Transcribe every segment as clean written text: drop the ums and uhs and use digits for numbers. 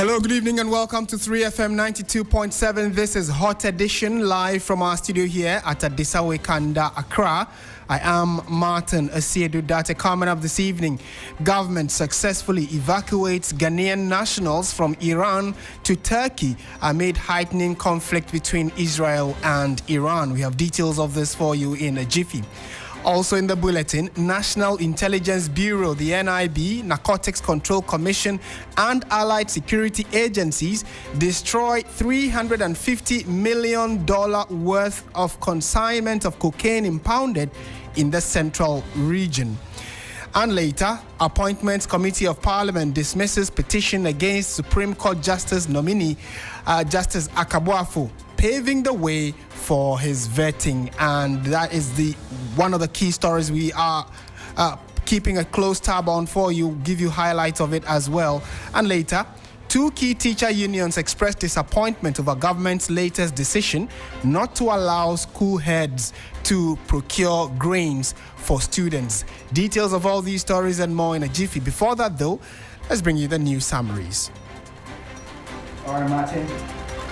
Hello, good evening and welcome to 3FM 92.7. This is Hot Edition live from our studio here at Adisawe Kanda, Accra. I am Martin Asiedu Dartey. Coming up this evening, government successfully evacuates Ghanaian nationals from Iran to Turkey amid heightening conflict between Israel and Iran. We have details of this for you in a jiffy. Also in the bulletin, National Intelligence Bureau, the NIB, Narcotics Control Commission, and allied security agencies destroy $350 million worth of consignment of cocaine impounded in the central region. And later, Appointments Committee of Parliament dismisses petition against Supreme Court Justice nominee Justice Akabuafo, paving the way for his vetting. And that is one of the key stories we are keeping a close tab on for you, give you highlights of it as well. And later, two key teacher unions expressed disappointment over government's latest decision not to allow school heads to procure grains for students. Details of all these stories and more in a jiffy. Before that, though, let's bring you the news summaries. All right, Martin.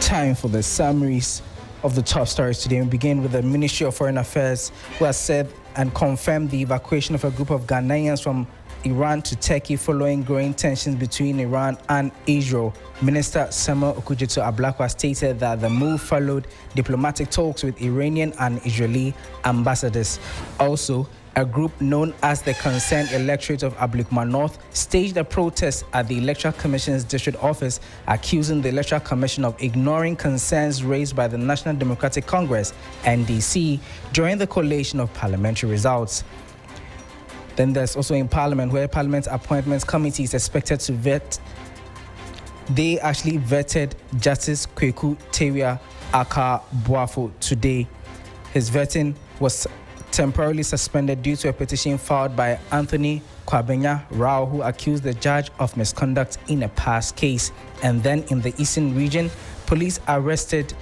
Time for the summaries of the top stories today. We begin with the Ministry of Foreign Affairs, who has said and confirmed the evacuation of a group of Ghanaians from Iran to Turkey following growing tensions between Iran and Israel. Minister Samuel Okudzeto-Ablakwa stated that the move followed diplomatic talks with Iranian and Israeli ambassadors. Also, a group known as the Concerned Electorate of Ablekuma North staged a protest at the Electoral Commission's district office, accusing the Electoral Commission of ignoring concerns raised by the National Democratic Congress, NDC, during the collation of parliamentary results. Then there's also in Parliament, where Parliament's Appointments Committee is expected to vet. They actually vetted Justice Kweku Tewia Akabuafo today. His vetting was temporarily suspended due to a petition filed by Anthony Kwabenya Rao, who accused the judge of misconduct in a past case. And then in the Eastern region, police arrested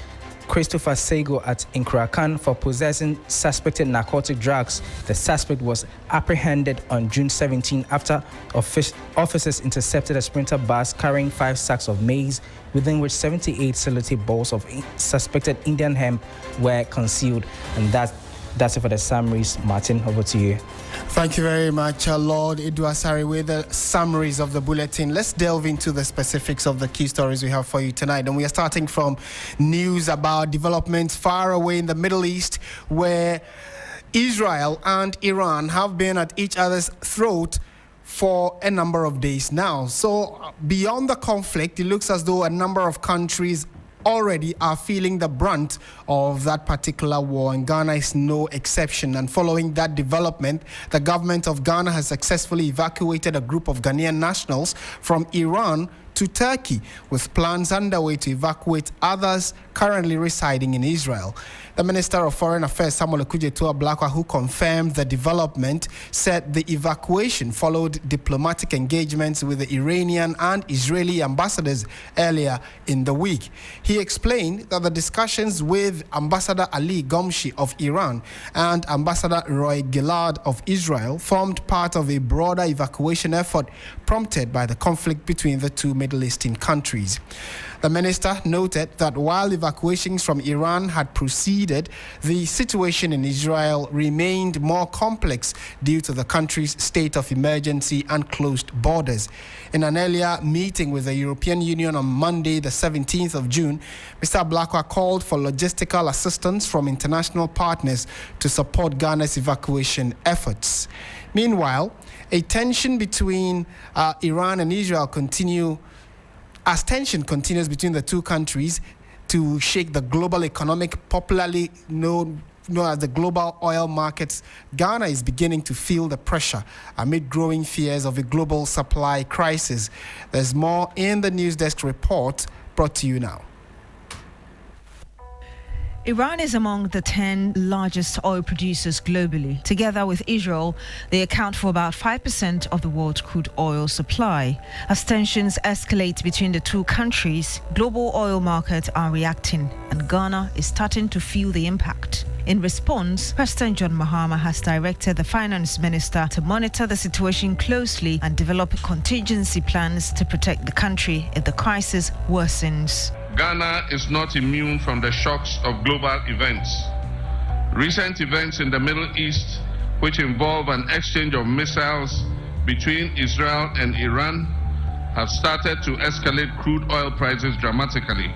Christopher Sego at Nkurakan for possessing suspected narcotic drugs. The suspect was apprehended on June 17 after officers intercepted a Sprinter bus carrying 5 sacks of maize, within which 78 sellotape balls of suspected Indian hemp were concealed. And that's it for the summaries. Martin, over to you. Thank you very much, Lord Iduasari, with the summaries of the bulletin. Let's delve into the specifics of the key stories we have for you tonight. And we are starting from news about developments far away in the Middle East, where Israel and Iran have been at each other's throat for a number of days now. So beyond the conflict, it looks as though a number of countries already are feeling the brunt of that particular war, and Ghana is no exception. And following that development, the government of Ghana has successfully evacuated a group of Ghanaian nationals from Iran to Turkey, with plans underway to evacuate others currently residing in Israel. The Minister of Foreign Affairs, Samuel Okudzeto-Ablakwa, who confirmed the development, said the evacuation followed diplomatic engagements with the Iranian and Israeli ambassadors earlier in the week. He explained that the discussions with Ambassador Ali Gomshi of Iran and Ambassador Roy Gilad of Israel formed part of a broader evacuation effort prompted by the conflict between the two Middle Eastern countries. The minister noted that while evacuations from Iran had proceeded, the situation in Israel remained more complex due to the country's state of emergency and closed borders. In an earlier meeting with the European Union on Monday, the 17th of June, Mr. Ablakwa called for logistical assistance from international partners to support Ghana's evacuation efforts. Meanwhile, a tension between Iran and Israel as tension continues between the two countries to shake the global economic, popularly known as the global oil markets, Ghana is beginning to feel the pressure amid growing fears of a global supply crisis. There's more in the News Desk report brought to you now. Iran is among the 10 largest oil producers globally. Together with Israel, they account for about 5% of the world's crude oil supply. As tensions escalate between the two countries, global oil markets are reacting, and Ghana is starting to feel the impact. In response, President John Mahama has directed the Finance Minister to monitor the situation closely and develop contingency plans to protect the country if the crisis worsens. Ghana is not immune from the shocks of global events. Recent events in the Middle East, which involve an exchange of missiles between Israel and Iran, have started to escalate crude oil prices dramatically.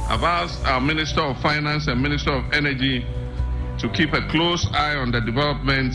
I've asked our Minister of Finance and Minister of Energy to keep a close eye on the development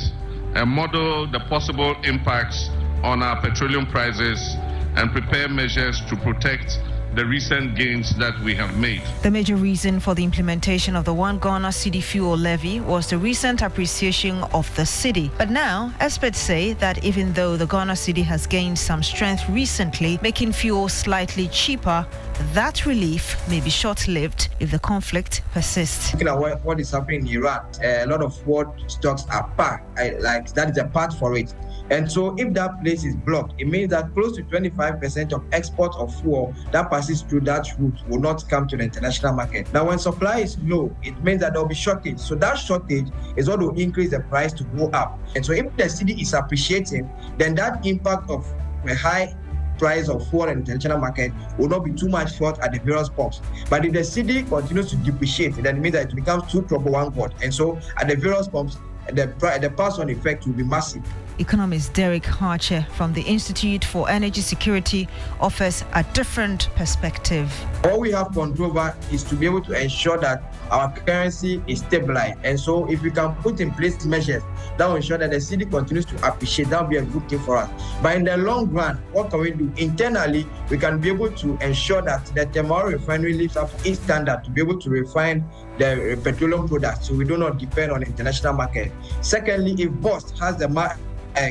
and model the possible impacts on our petroleum prices and prepare measures to protect the recent gains that we have made. The major reason for the implementation of the One Ghana Cedi fuel levy was the recent appreciation of the cedi. But now, experts say that even though the Ghana cedi has gained some strength recently, making fuel slightly cheaper, that relief may be short-lived if the conflict persists. Looking at what is happening in Iran, a lot of world stocks are packed. That is a part for it. And so if that place is blocked, it means that close to 25% of export of fuel that passes through that route will not come to the international market. Now, when supply is low, it means that there will be shortage. So that shortage is what will increase the price to go up. And so if the cedi is appreciating, then that impact of a high price of fuel in the international market will not be too much felt at the various pumps. But if the cedi continues to depreciate, then it means that it becomes two trouble one god. And so at the various pumps, the pass-on effect will be massive. Economist Derek Harcher from the Institute for Energy Security offers a different perspective. All we have control over is to be able to ensure that our currency is stabilized. And so if we can put in place measures that will ensure that the cedi continues to appreciate, that will be a good thing for us. But in the long run, what can we do? Internally, we can be able to ensure that the Temaro refinery lives up to its standard to be able to refine the petroleum products so we do not depend on the international market. Secondly, if BOST has the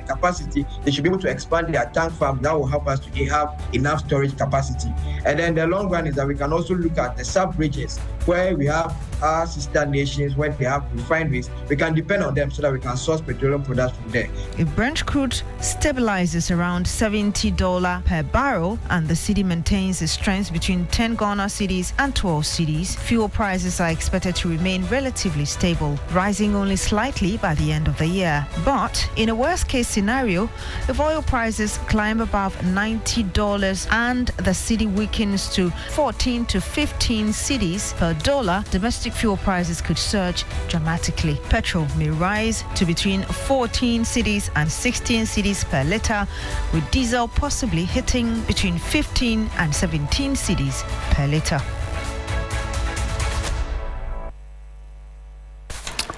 capacity, they should be able to expand their tank farm. That will help us to have enough storage capacity. And then the long run is that we can also look at the sub-regions where we have our sister nations, when they have refineries, we can depend on them so that we can source petroleum products from there. If Brent crude stabilizes around $70 per barrel and the cedi maintains its strength between 10 Ghana cedis and 12 cedis, fuel prices are expected to remain relatively stable, rising only slightly by the end of the year. But in a worst-case scenario, if oil prices climb above $90 and the cedi weakens to 14 to 15 cedis per dollar, domestic fuel prices could surge dramatically. Petrol may rise to between 14 cedis and 16 cedis per litre, with diesel possibly hitting between 15 and 17 cedis per litre.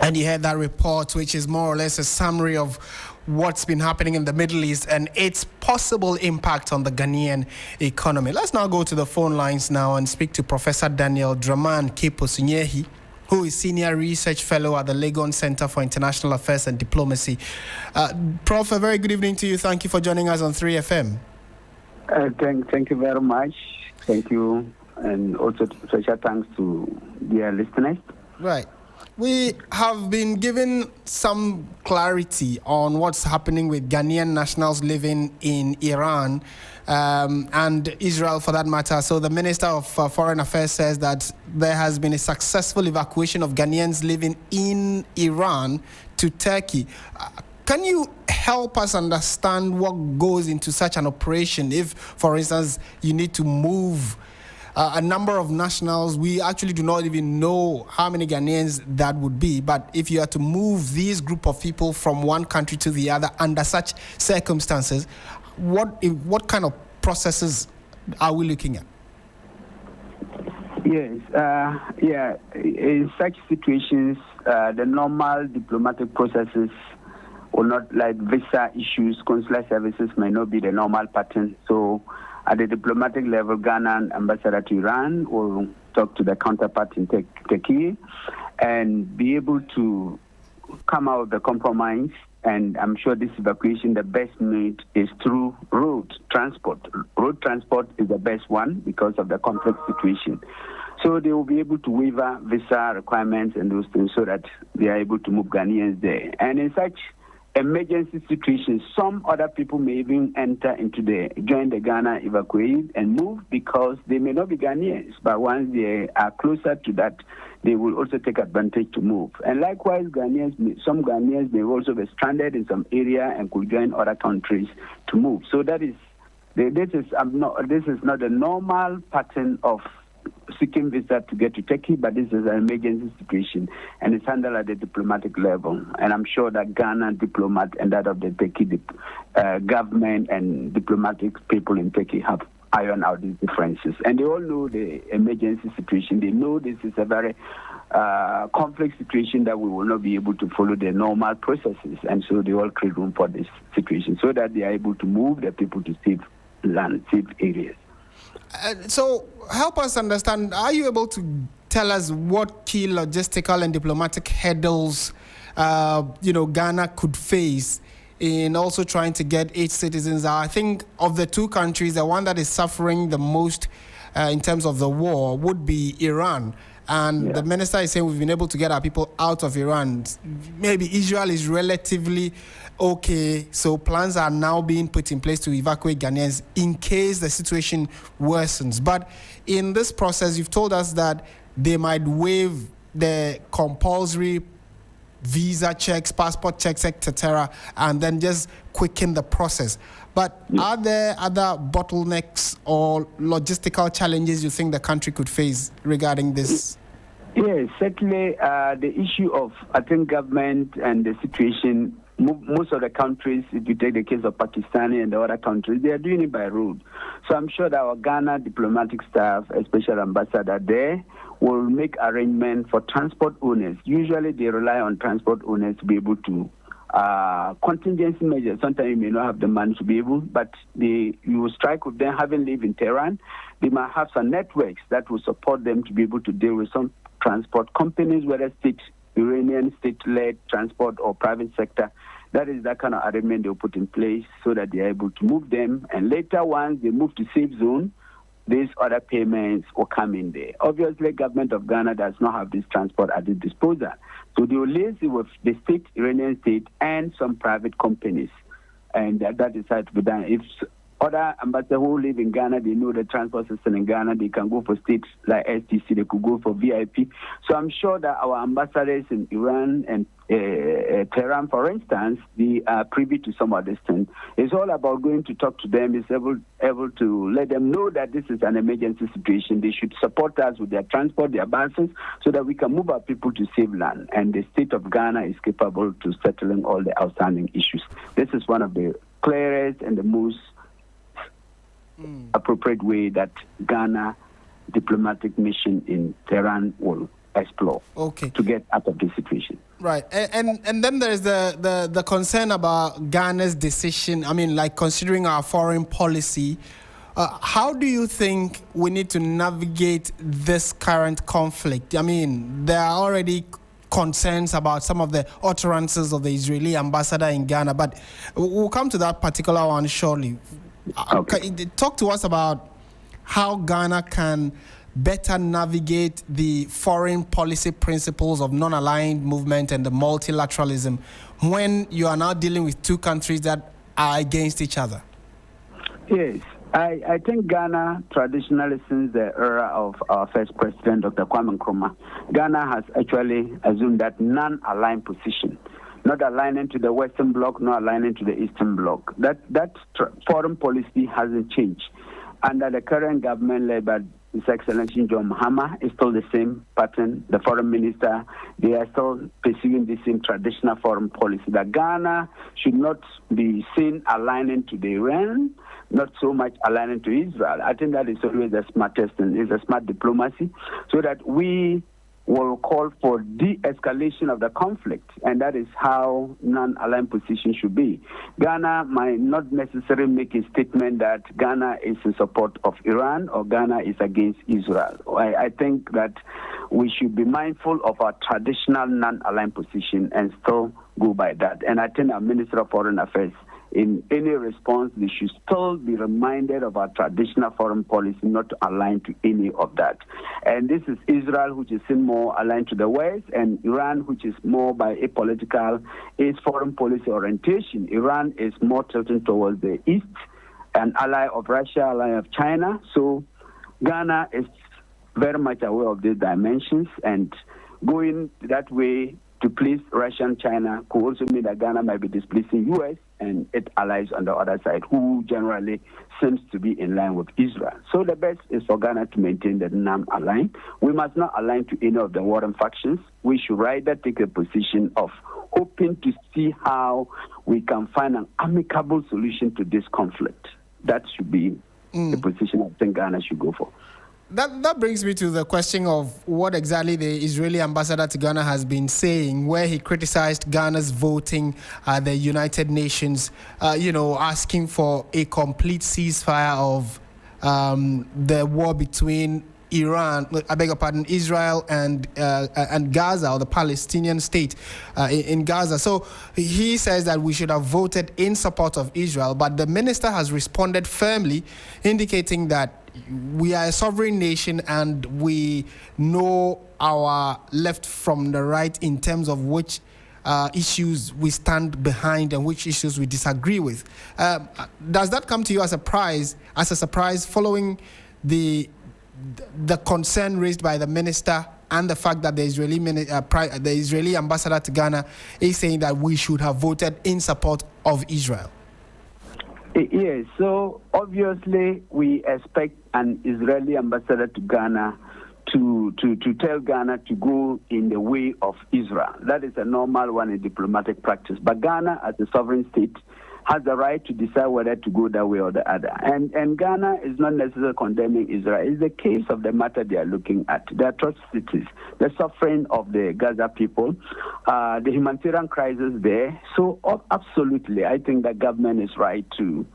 And you heard that report, which is more or less a summary of what's been happening in the Middle East and its possible impact on the Ghanaian economy. Let's now go to the phone lines now and speak to Professor Daniel Draman Kiposunyehi, who is Senior Research Fellow at the Legon Center for International Affairs and Diplomacy. Prof, a very good evening to you. Thank you for joining us on 3FM. Thank you very much. Thank you. And also special thanks to dear listeners. Right. We have been given some clarity on what's happening with Ghanaian nationals living in Iran and Israel for that matter. So the Minister of Foreign Affairs says that there has been a successful evacuation of Ghanaians living in Iran to Turkey. Can you help us understand what goes into such an operation if, for instance, you need to move a number of nationals? We actually do not even know how many Ghanaians that would be. But if you are to move these group of people from one country to the other under such circumstances, what kind of processes are we looking at? Yes, in such situations, the normal diplomatic processes will not, like visa issues, consular services may not be the normal pattern. So at the diplomatic level, Ghana ambassador to Iran will talk to the counterpart in Turkey and be able to come out of the compromise. And I'm sure this evacuation, the best made is through road transport. Road transport is the best one because of the complex situation. So they will be able to waiver visa requirements and those things so that they are able to move Ghanaians there. And in such emergency situations, some other people may even join the Ghana evacuees and move because they may not be Ghanaians, but once they are closer to that, they will also take advantage to move. And likewise, some Ghanaians may also be stranded in some area and could join other countries to move. So this is not a normal pattern of seeking visa to get to Turkey, but this is an emergency situation, and it's handled at the diplomatic level. And I'm sure that Ghana diplomat and that of the Turkey government and diplomatic people in Turkey have ironed out these differences. And they all know the emergency situation. They know this is a very conflict situation that we will not be able to follow the normal processes. And so they all create room for this situation so that they are able to move the people to safe land, safe areas. So help us understand, are you able to tell us what key logistical and diplomatic hurdles Ghana could face in also trying to get its citizens out? I think of the two countries, the one that is suffering the most in terms of the war would be Iran. And the minister is saying we've been able to get our people out of Iran. Maybe Israel is relatively okay, so plans are now being put in place to evacuate Ghanaians in case the situation worsens. But in this process, you've told us that they might waive the compulsory visa checks, passport checks, etc., and then just quicken the process. But are there other bottlenecks or logistical challenges you think the country could face regarding this? Yes, certainly the issue of, I think, government and the situation, most of the countries, if you take the case of Pakistan and the other countries, they are doing it by road. So I'm sure that our Ghana diplomatic staff, especially ambassador there, will make arrangements for transport owners. Usually they rely on transport owners to be able to contingency measures. Sometimes you may not have the money to be able, but you will strike with them, having lived in Tehran. They might have some networks that will support them to be able to deal with some transport companies, whether Iranian state-led transport or private sector. That is that kind of arrangement they'll put in place so that they are able to move them. And later, once they move to safe zone, these other payments will come in there. Obviously, government of Ghana does not have this transport at its disposal. So they will liaise with the state, Iranian state, and some private companies. And that is how to be done. If other ambassadors who live in Ghana, they know the transport system in Ghana, they can go for states like STC, they could go for VIP. So I'm sure that our ambassadors in Iran and Tehran, for instance, they are privy to some of these things. It's all about going to talk to them, is able to let them know that this is an emergency situation. They should support us with their transport, their buses, so that we can move our people to safe land. And the state of Ghana is capable to settling all the outstanding issues. This is one of the clearest and the most appropriate way that Ghana diplomatic mission in Tehran will explore to get out of this situation. Right. And then there's the concern about Ghana's decision. I mean, like considering our foreign policy, how do you think we need to navigate this current conflict? I mean, there are already concerns about some of the utterances of the Israeli ambassador in Ghana, but we'll come to that particular one shortly. Talk to us about how Ghana can better navigate the foreign policy principles of non-aligned movement and the multilateralism when you are now dealing with two countries that are against each other. Yes, I think Ghana, traditionally since the era of our first president, Dr. Kwame Nkrumah, Ghana has actually assumed that non-aligned position, not aligning to the Western Bloc, not aligning to the Eastern Bloc. That foreign policy hasn't changed. Under the current government led by His Excellency John Mahama, it's still the same pattern. The foreign minister, they are still pursuing the same traditional foreign policy that Ghana should not be seen aligning to the Iran, not so much aligning to Israel. I think that is always the smartest and is a smart diplomacy, so that we will call for de-escalation of the conflict, and that is how non-aligned position should be. Ghana might not necessarily make a statement that Ghana is in support of Iran or Ghana is against Israel. I think that we should be mindful of our traditional non-aligned position and still go by that. And I think our Minister of Foreign Affairs in any response, they should still be reminded of our traditional foreign policy, not to align to any of that. And this is Israel, which is more aligned to the West, and Iran, which is more by apolitical, its foreign policy orientation. Iran is more tilted towards the East, an ally of Russia, ally of China. So Ghana is very much aware of these dimensions, and going that way to please Russia and China could also mean that Ghana might be displeasing U.S. and its allies on the other side, who generally seems to be in line with Israel. So the best is for Ghana to maintain the non-align. We must not align to any of the warring factions. We should rather take a position of hoping to see how we can find an amicable solution to this conflict. That should be the position I think Ghana should go for. That brings me to the question of what exactly the Israeli ambassador to Ghana has been saying, where he criticized Ghana's voting at the United Nations, asking for a complete ceasefire of the war between Israel and Gaza, or the Palestinian state in Gaza. So he says that we should have voted in support of Israel, but the minister has responded firmly, indicating that we are a sovereign nation and we know our left from the right in terms of which issues we stand behind and which issues we disagree with. Does that come to you as a surprise following the concern raised by the minister and the fact that the Israeli ambassador to Ghana is saying that we should have voted in support of Israel? Yes, so obviously we expect an Israeli ambassador to Ghana to tell Ghana to go in the way of Israel. That is a normal one in diplomatic practice. But Ghana, as a sovereign state, has the right to decide whether to go that way or the other. And Ghana is not necessarily condemning Israel. It's the case of the matter they are looking at, the atrocities, the suffering of the Gaza people, the humanitarian crisis there. So absolutely, I think the government is right to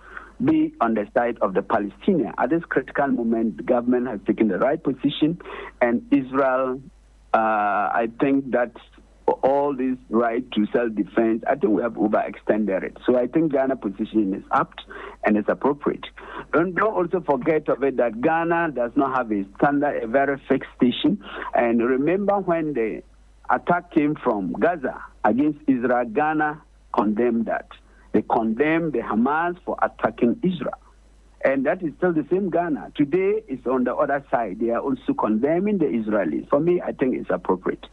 be on the side of the Palestinians. At this critical moment, the government has taken the right position, and Israel, I think that all this right to self-defense, I think we have overextended it. So I think Ghana's position is apt and it's appropriate. Don't also forget of it that Ghana does not have a very fixed station. And remember when the attack came from Gaza against Israel, Ghana condemned that. They condemned the Hamas for attacking Israel. And that is still the same Ghana. Today, it's on the other side. They are also condemning the Israelis. For me, I think it's appropriate.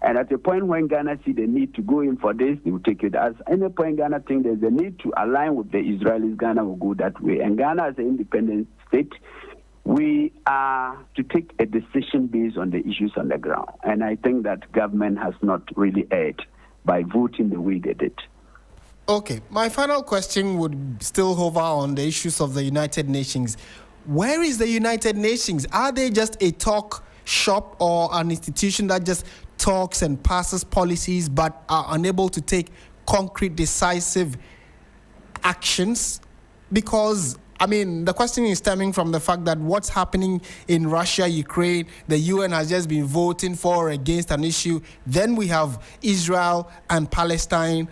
And at the point when Ghana see the need to go in for this, they will take it. As any point Ghana think there's a need to align with the Israelis, Ghana will go that way. And Ghana, as an independent state, we are to take a decision based on the issues on the ground. And I think that government has not really erred by voting the way they did. Okay, my final question would still hover on the issues of the United Nations. Where is the United Nations? Are they just a talk shop or an institution that just talks and passes policies but are unable to take concrete, decisive actions? Because, the question is stemming from the fact that what's happening in Russia, Ukraine, the UN has just been voting for or against an issue. Then we have Israel and Palestine.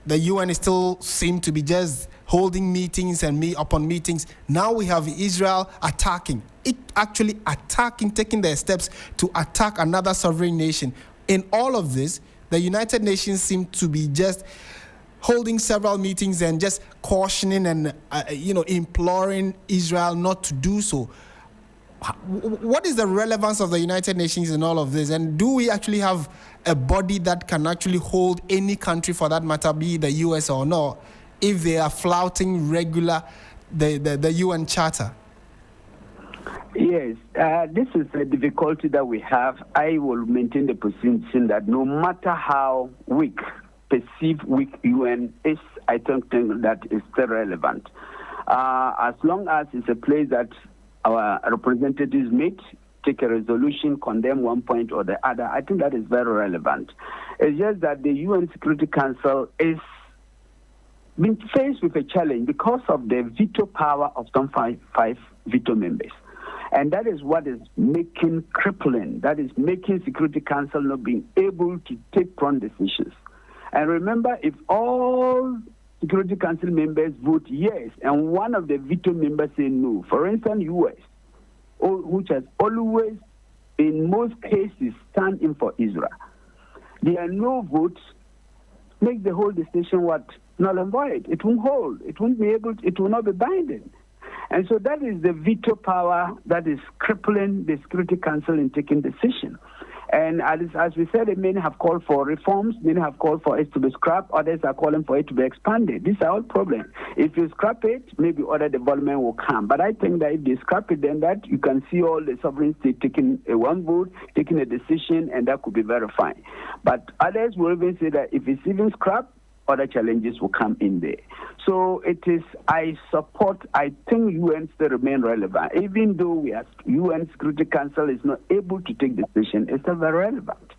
The UN still seem to be just holding meetings and upon meetings. Now we have Israel attacking, taking their steps to attack another sovereign nation. In all of this, the United Nations seem to be just holding several meetings and just cautioning and imploring Israel not to do so. What is the relevance of the United Nations in all of this? And do we actually have a body that can actually hold any country, for that matter, be the US or not, if they are flouting the UN Charter? Yes, this is a difficulty that we have. I will maintain the position that no matter how perceived weak UN is, I don't think that is still relevant. As long as it's a place that our representatives meet, take a resolution, condemn one point or the other, I think that is very relevant. It's just that the UN Security Council is being faced with a challenge because of the veto power of some five veto members. And that is what is crippling. That is making Security Council not being able to take prompt decisions. And remember, if all Security Council members vote yes, and one of the veto members say no. For instance, U.S., which has always, in most cases, stand in for Israel. There no votes make the whole decision null and void. It won't hold. It won't be able. It will not be binding. And so that is the veto power that is crippling the Security Council in taking decisions. And as we said, many have called for reforms, many have called for it to be scrapped, others are calling for it to be expanded. These are all problems. If you scrap it, maybe other development will come. But I think that if they scrap it, then that you can see all the sovereign states taking one vote, taking a decision, and that could be very fine. But others will even say that if it's even scrapped, other challenges will come in there. So it is, I think UN still remain relevant. Even though UN Security Council is not able to take decision, it's still very relevant.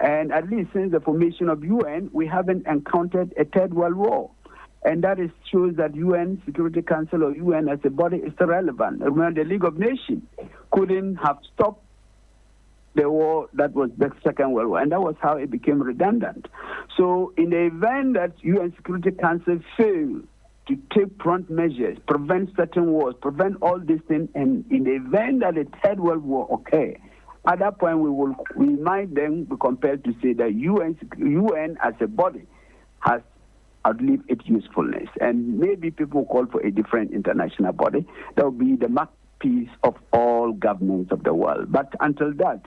And at least since the formation of UN, we haven't encountered a third world war. And that shows that UN Security Council or UN as a body is still relevant. Remember, the League of Nations couldn't have stopped the war that was the Second World War, and that was how it became redundant. So in the event that UN Security Council failed to take prompt measures, prevent certain wars, prevent all these things, and in the event that a third world war occur, at that point we might then be compelled to say that UN as a body has outlived its usefulness, and maybe people call for a different international body that will be the mouthpiece of all governments of the world. But until that,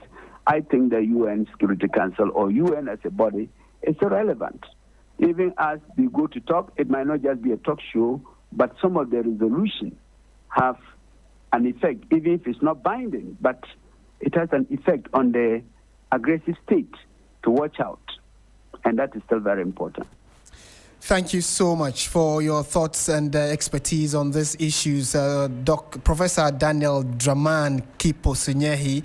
I think the UN Security Council or UN as a body is irrelevant. Even as we go to talk, it might not just be a talk show, but some of the resolutions have an effect, even if it's not binding, but it has an effect on the aggressive state to watch out. And that is still very important. Thank you so much for your thoughts and expertise on these issues. Professor Daniel Draman Kipo-Sunyehi,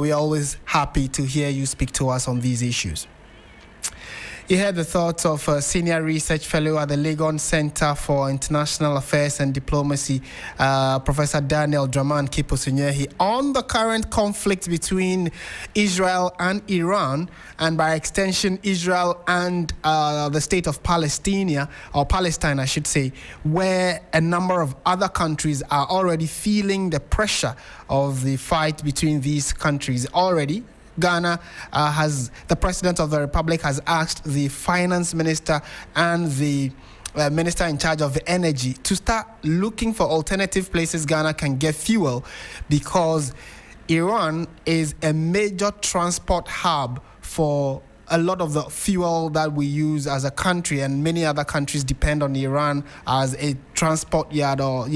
we are always happy to hear you speak to us on these issues. You heard the thoughts of Senior Research Fellow at the Legon Center for International Affairs and Diplomacy, Professor Daniel Draman Kipo-Sunyehi, on the current conflict between Israel and Iran, and by extension, Israel and the state of Palestine, I should say, where a number of other countries are already feeling the pressure of the fight between these countries already. Ghana the President of the Republic has asked the finance minister and the minister in charge of the energy to start looking for alternative places Ghana can get fuel, because Iran is a major transport hub for a lot of the fuel that we use as a country, and many other countries depend on Iran as a transport yard, or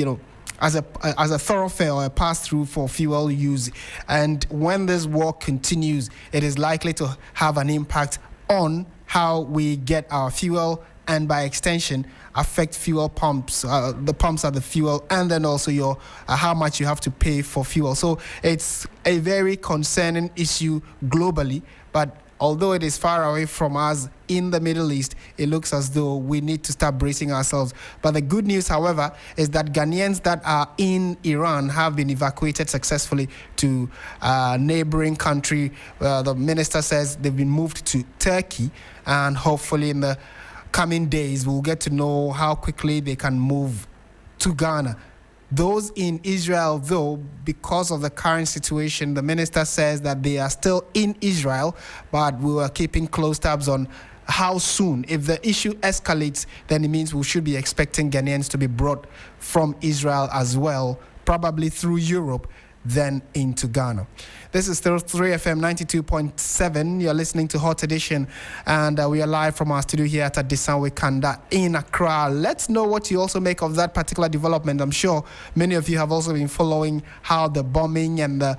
as a thoroughfare or a pass-through for fuel use. And when this war continues, it is likely to have an impact on how we get our fuel, and by extension affect fuel pumps, the pumps at the fuel, and then also how much you have to pay for fuel. So it's a very concerning issue globally, but although it is far away from us in the Middle East, it looks as though we need to start bracing ourselves. But the good news, however, is that Ghanaians that are in Iran have been evacuated successfully to a neighboring country. The minister says they've been moved to Turkey, and hopefully in the coming days we'll get to know how quickly they can move to Ghana. Those in Israel, though, because of the current situation, the minister says that they are still in Israel, but we are keeping close tabs on how soon. If the issue escalates, then it means we should be expecting Ghanaians to be brought from Israel as well, probably through Europe, then into Ghana. This is still 3FM 92.7. You're listening to Hot Edition, and we are live from our studio here at Adesanwe Kanda in Accra. Let's know what you also make of that particular development. I'm sure many of you have also been following how the bombing and the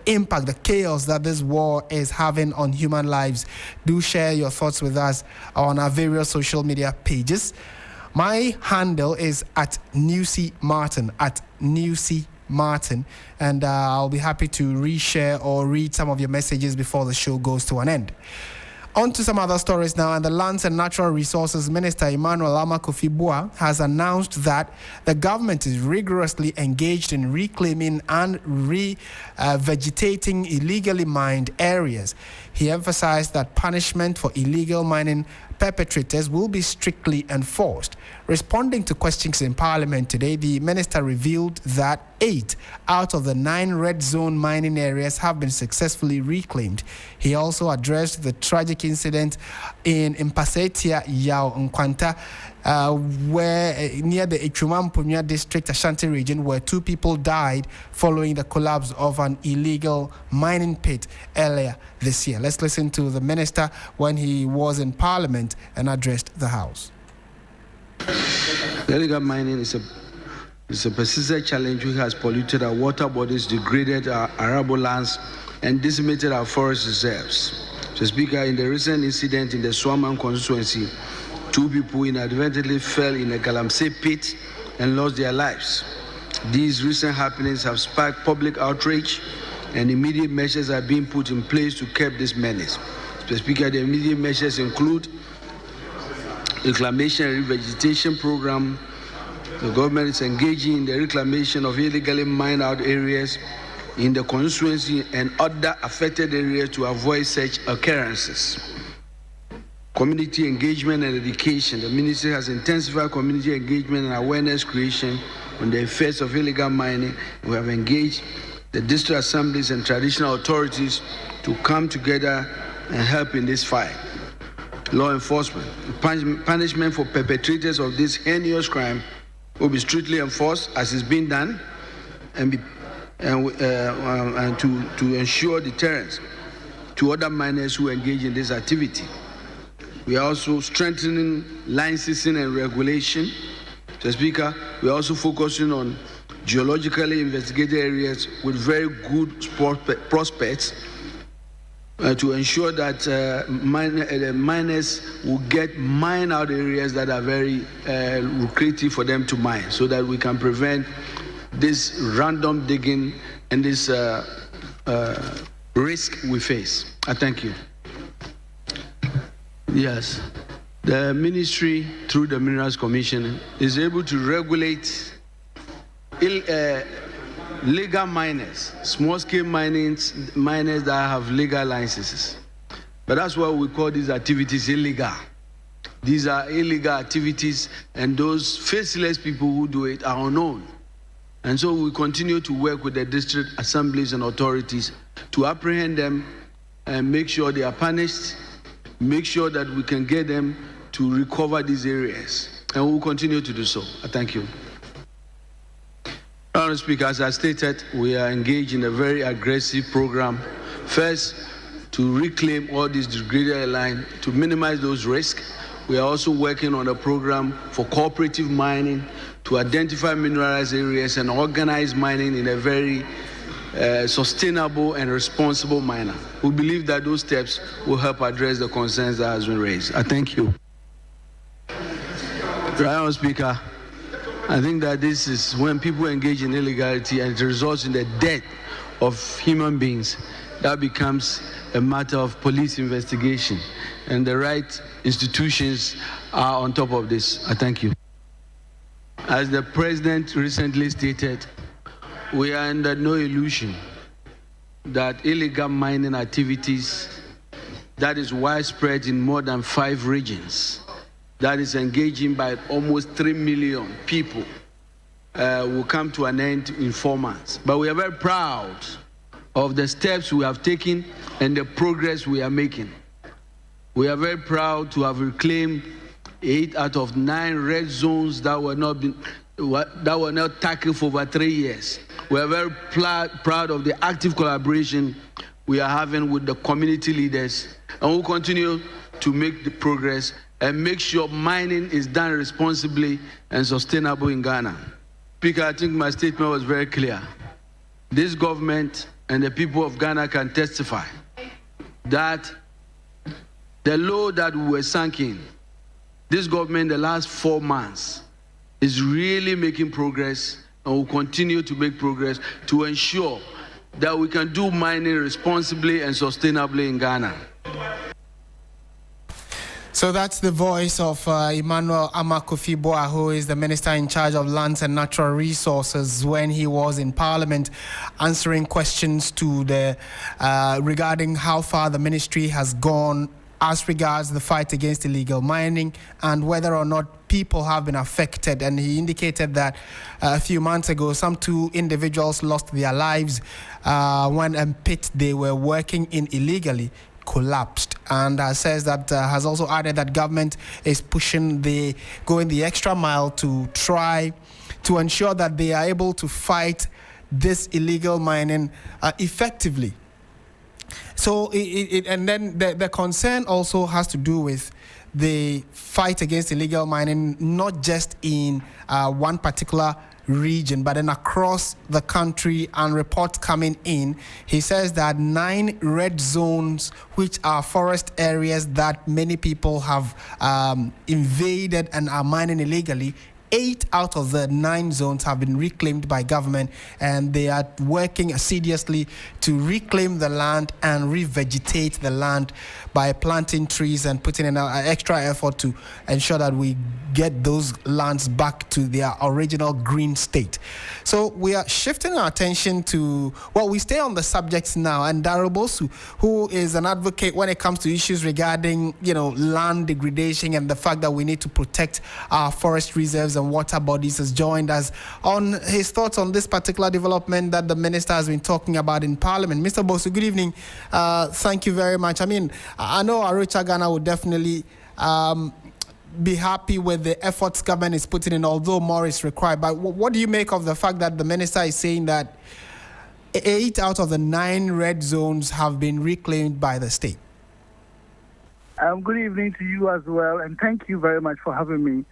impact, the chaos that this war is having on human lives. Do share your thoughts with us on our various social media pages. My handle is at @NewsieMartin, Martin, and I'll be happy to reshare or read some of your messages before the show goes to an end. On to some other stories now, and the Lands and Natural Resources Minister Emmanuel Amakofi-Boa has announced that the government is rigorously engaged in reclaiming and revegetating illegally mined areas. He emphasized that punishment for illegal mining perpetrators will be strictly enforced. Responding to questions in Parliament today, the minister revealed that 8 out of the 9 red zone mining areas have been successfully reclaimed. He also addressed the tragic incident in Mpasetia Yao Nkwanta, where near the Echumampunya district Ashanti region, where 2 people died following the collapse of an illegal mining pit earlier this year. Let's listen to the minister when he was in Parliament and addressed the House. Illegal mining is a persistent challenge which has polluted our water bodies, degraded our arable lands, and decimated our forest reserves. So, Speaker, in the recent incident in the Swaman constituency, 2 people inadvertently fell in a Galamsey pit and lost their lives. These recent happenings have sparked public outrage, and immediate measures are being put in place to curb this menace. So, Speaker, the immediate measures include reclamation and revegetation program. The government is engaging in the reclamation of illegally mined out areas in the constituency and other affected areas to avoid such occurrences. Community engagement and education. The ministry has intensified community engagement and awareness creation on the effects of illegal mining. We have engaged the district assemblies and traditional authorities to come together and help in this fight. Law enforcement. Punishment for perpetrators of this heinous crime will be strictly enforced as is being done, and to ensure deterrence to other miners who engage in this activity. We are also strengthening licensing and regulation. So, Speaker, we are also focusing on geologically investigated areas with very good prospects to ensure that miners will get mine out areas that are very lucrative for them to mine, so that we can prevent this random digging and this risk we face. I thank you. Yes, the ministry through the Minerals Commission is able to regulate legal miners, small-scale miners that have legal licenses. But that's why we call these activities illegal. These are illegal activities, and those faceless people who do it are unknown. And so we continue to work with the district assemblies and authorities to apprehend them and make sure they are punished, make sure that we can get them to recover these areas. And we will continue to do so. I thank you. Honourable Speaker, as I stated, we are engaged in a very aggressive program. First, to reclaim all these degraded land, to minimize those risks. We are also working on a program for cooperative mining to identify mineralized areas and organize mining in a very sustainable and responsible manner. We believe that those steps will help address the concerns that has been raised. I thank you. Honourable Speaker, I think that this is when people engage in illegality and it results in the death of human beings, that becomes a matter of police investigation, and the right institutions are on top of this. I thank you. As the President recently stated, we are under no illusion that illegal mining activities that is widespread in more than 5 regions, that is engaging by almost 3 million people, will come to an end in 4 months. But we are very proud of the steps we have taken and the progress we are making. We are very proud to have reclaimed 8 out of 9 red zones that were not tackled for over 3 years. We are very proud of the active collaboration we are having with the community leaders, and we'll continue to make the progress and make sure mining is done responsibly and sustainable in Ghana. Speaker, I think my statement was very clear. This government and the people of Ghana can testify that the load that we were sunk in, this government in the last 4 months is really making progress, and will continue to make progress to ensure that we can do mining responsibly and sustainably in Ghana. So that's the voice of Emmanuel Amakofi-Boa, who is the Minister in charge of Lands and Natural Resources, when he was in Parliament answering questions to the regarding how far the ministry has gone as regards the fight against illegal mining and whether or not people have been affected. And he indicated that a few months ago, some 2 individuals lost their lives when a pit they were working in illegally collapsed. And says that has also added that government is going the extra mile to try to ensure that they are able to fight this illegal mining effectively. So, and then the concern also has to do with the fight against illegal mining, not just in one particular region, but then across the country. And reports coming in, he says that 9 red zones, which are forest areas that many people have invaded and are mining illegally, 8 out of the 9 zones have been reclaimed by government, and they are working assiduously to reclaim the land and revegetate the land by planting trees and putting in an extra effort to ensure that we get those lands back to their original green state. So we are shifting our attention to, well, we stay on the subjects now, and Darrell Bosu, who is an advocate when it comes to issues regarding, land degradation and the fact that we need to protect our forest reserves and water bodies, has joined us on his thoughts on this particular development that the minister has been talking about in Parliament. Mr. Bosu, good evening. Thank you very much. I mean, I know Arocha Ghana would definitely be happy with the efforts government is putting in, although more is required. But what do you make of the fact that the minister is saying that 8 out of the 9 red zones have been reclaimed by the state? Good evening to you as well, and thank you very much for having me.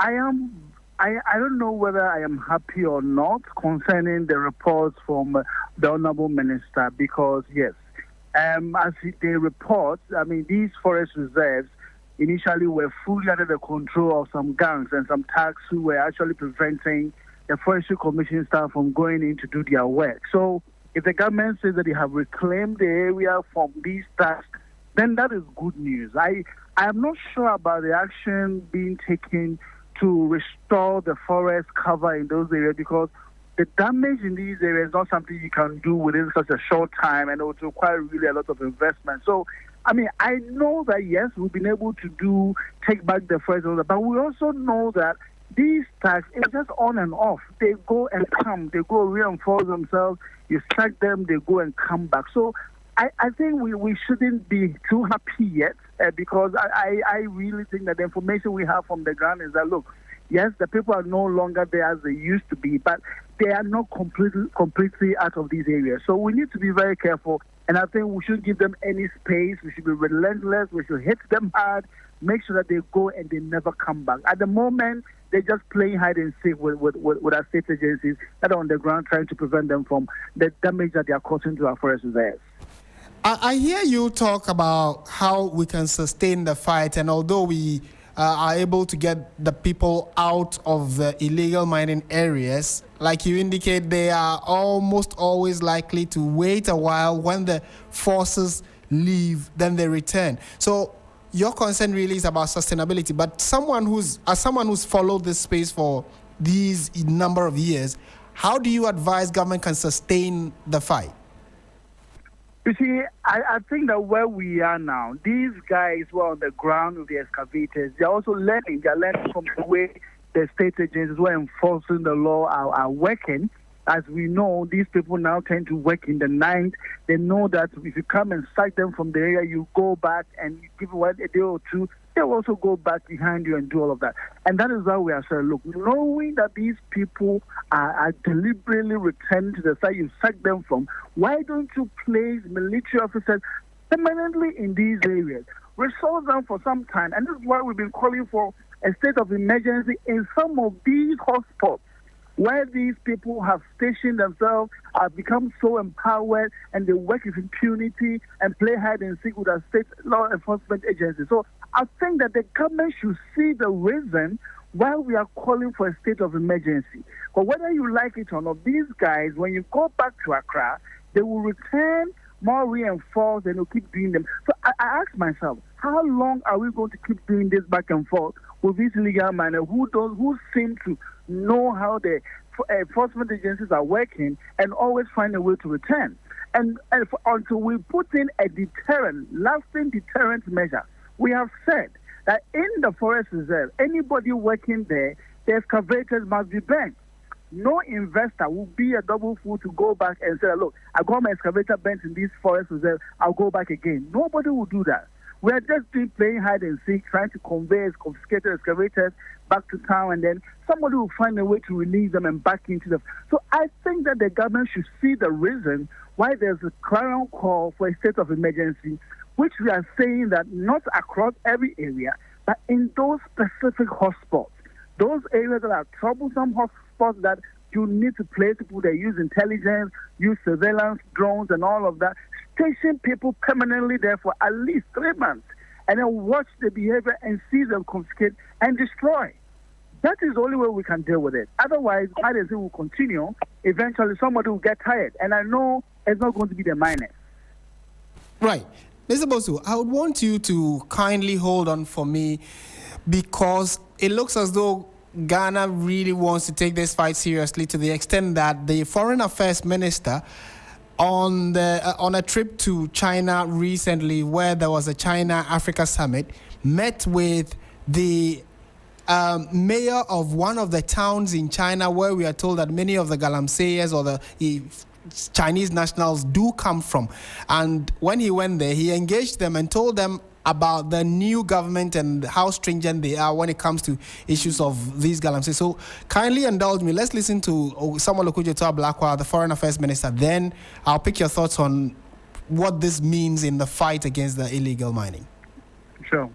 I don't know whether I am happy or not concerning the reports from the Honorable Minister, because yes, as they report, these forest reserves initially were fully under the control of some gangs and some thugs who were actually preventing the Forestry Commission staff from going in to do their work. So if the government says that they have reclaimed the area from these thugs, then that is good news. I am not sure about the action being taken to restore the forest cover in those areas, because the damage in these areas is not something you can do within such a short time, and it would require really a lot of investment. So, I know that, yes, we've been able to take back the forest, but we also know that these tags, it's just on and off. They go and come. They go reinforce themselves. You strike them, they go and come back. So I think we shouldn't be too happy yet, because I really think that the information we have from the ground is that, look, yes, the people are no longer there as they used to be, but they are not completely out of these areas. So we need to be very careful, and I think we shouldn't give them any space. We should be relentless. We should hit them hard, make sure that they go and they never come back. At the moment, they're just playing hide and seek with our state agencies that are on the ground trying to prevent them from the damage that they are causing to our forest reserves. I hear you talk about how we can sustain the fight, and although we are able to get the people out of the illegal mining areas, like you indicate, they are almost always likely to wait a while. When the forces leave, then they return. So your concern really is about sustainability. But as someone who's followed this space for these number of years, how do you advise government can sustain the fight? You see, I think that where we are now, these guys who are on the ground with the excavators, they're also learning. They're learning from the way the state agencies who are enforcing the law are working. As we know, these people now tend to work in the night. They know that if you come and strike them from the area, you go back and you give one a day or two, they'll also go back behind you and do all of that. And that is why we are saying, look, knowing that these people are deliberately returning to the site you sacked them from, why don't you place military officers permanently in these areas? Resolve them for some time. And this is why we've been calling for a state of emergency in some of these hotspots, where these people have stationed themselves, have become so empowered, and they work with impunity and play hide and seek with our state law enforcement agencies. So I think that the government should see the reason why we are calling for a state of emergency. But whether you like it or not, these guys, when you go back to Accra, they will return more reinforced and they'll keep doing them. So I ask myself, how long are we going to keep doing this back and forth with these illegal miners who seem to know how the enforcement agencies are working and always find a way to return? Until we put in a lasting deterrent measure, we have said that in the forest reserve, anybody working there, the excavators must be banned. No investor will be a double fool to go back and say, look, I got my excavator bent in this forest reserve, I'll go back again. Nobody will do that. We are just playing hide and seek, trying to convey confiscated excavators back to town, and then somebody will find a way to release them and back into them. So I think that the government should see the reason why there's a clarion call for a state of emergency, which we are saying that not across every area, but in those specific hotspots, those areas that are troublesome hotspots that you need to place people that use intelligence, use surveillance, drones, and all of that. Station people permanently there for at least 3 months, and then watch the behavior and see them confiscate and destroy. That is the only way we can deal with it. Otherwise, hide and seek will continue. Eventually, somebody will get tired, and I know it's not going to be the miners. Right. Mr. Bosu, I would want you to kindly hold on for me, because it looks as though Ghana really wants to take this fight seriously, to the extent that the Foreign Affairs Minister on a trip to China recently, where there was a China-Africa summit, met with the mayor of one of the towns in China, where we are told that many of the Galamseyers or the Chinese nationals do come from. And when he went there, he engaged them and told them about the new government and how stringent they are when it comes to issues of these Galamsey. So kindly indulge me. Let's listen to Samuel Okudzeto-Ablakwa, the Foreign Affairs Minister. Then I'll pick your thoughts on what this means in the fight against the illegal mining. Sure.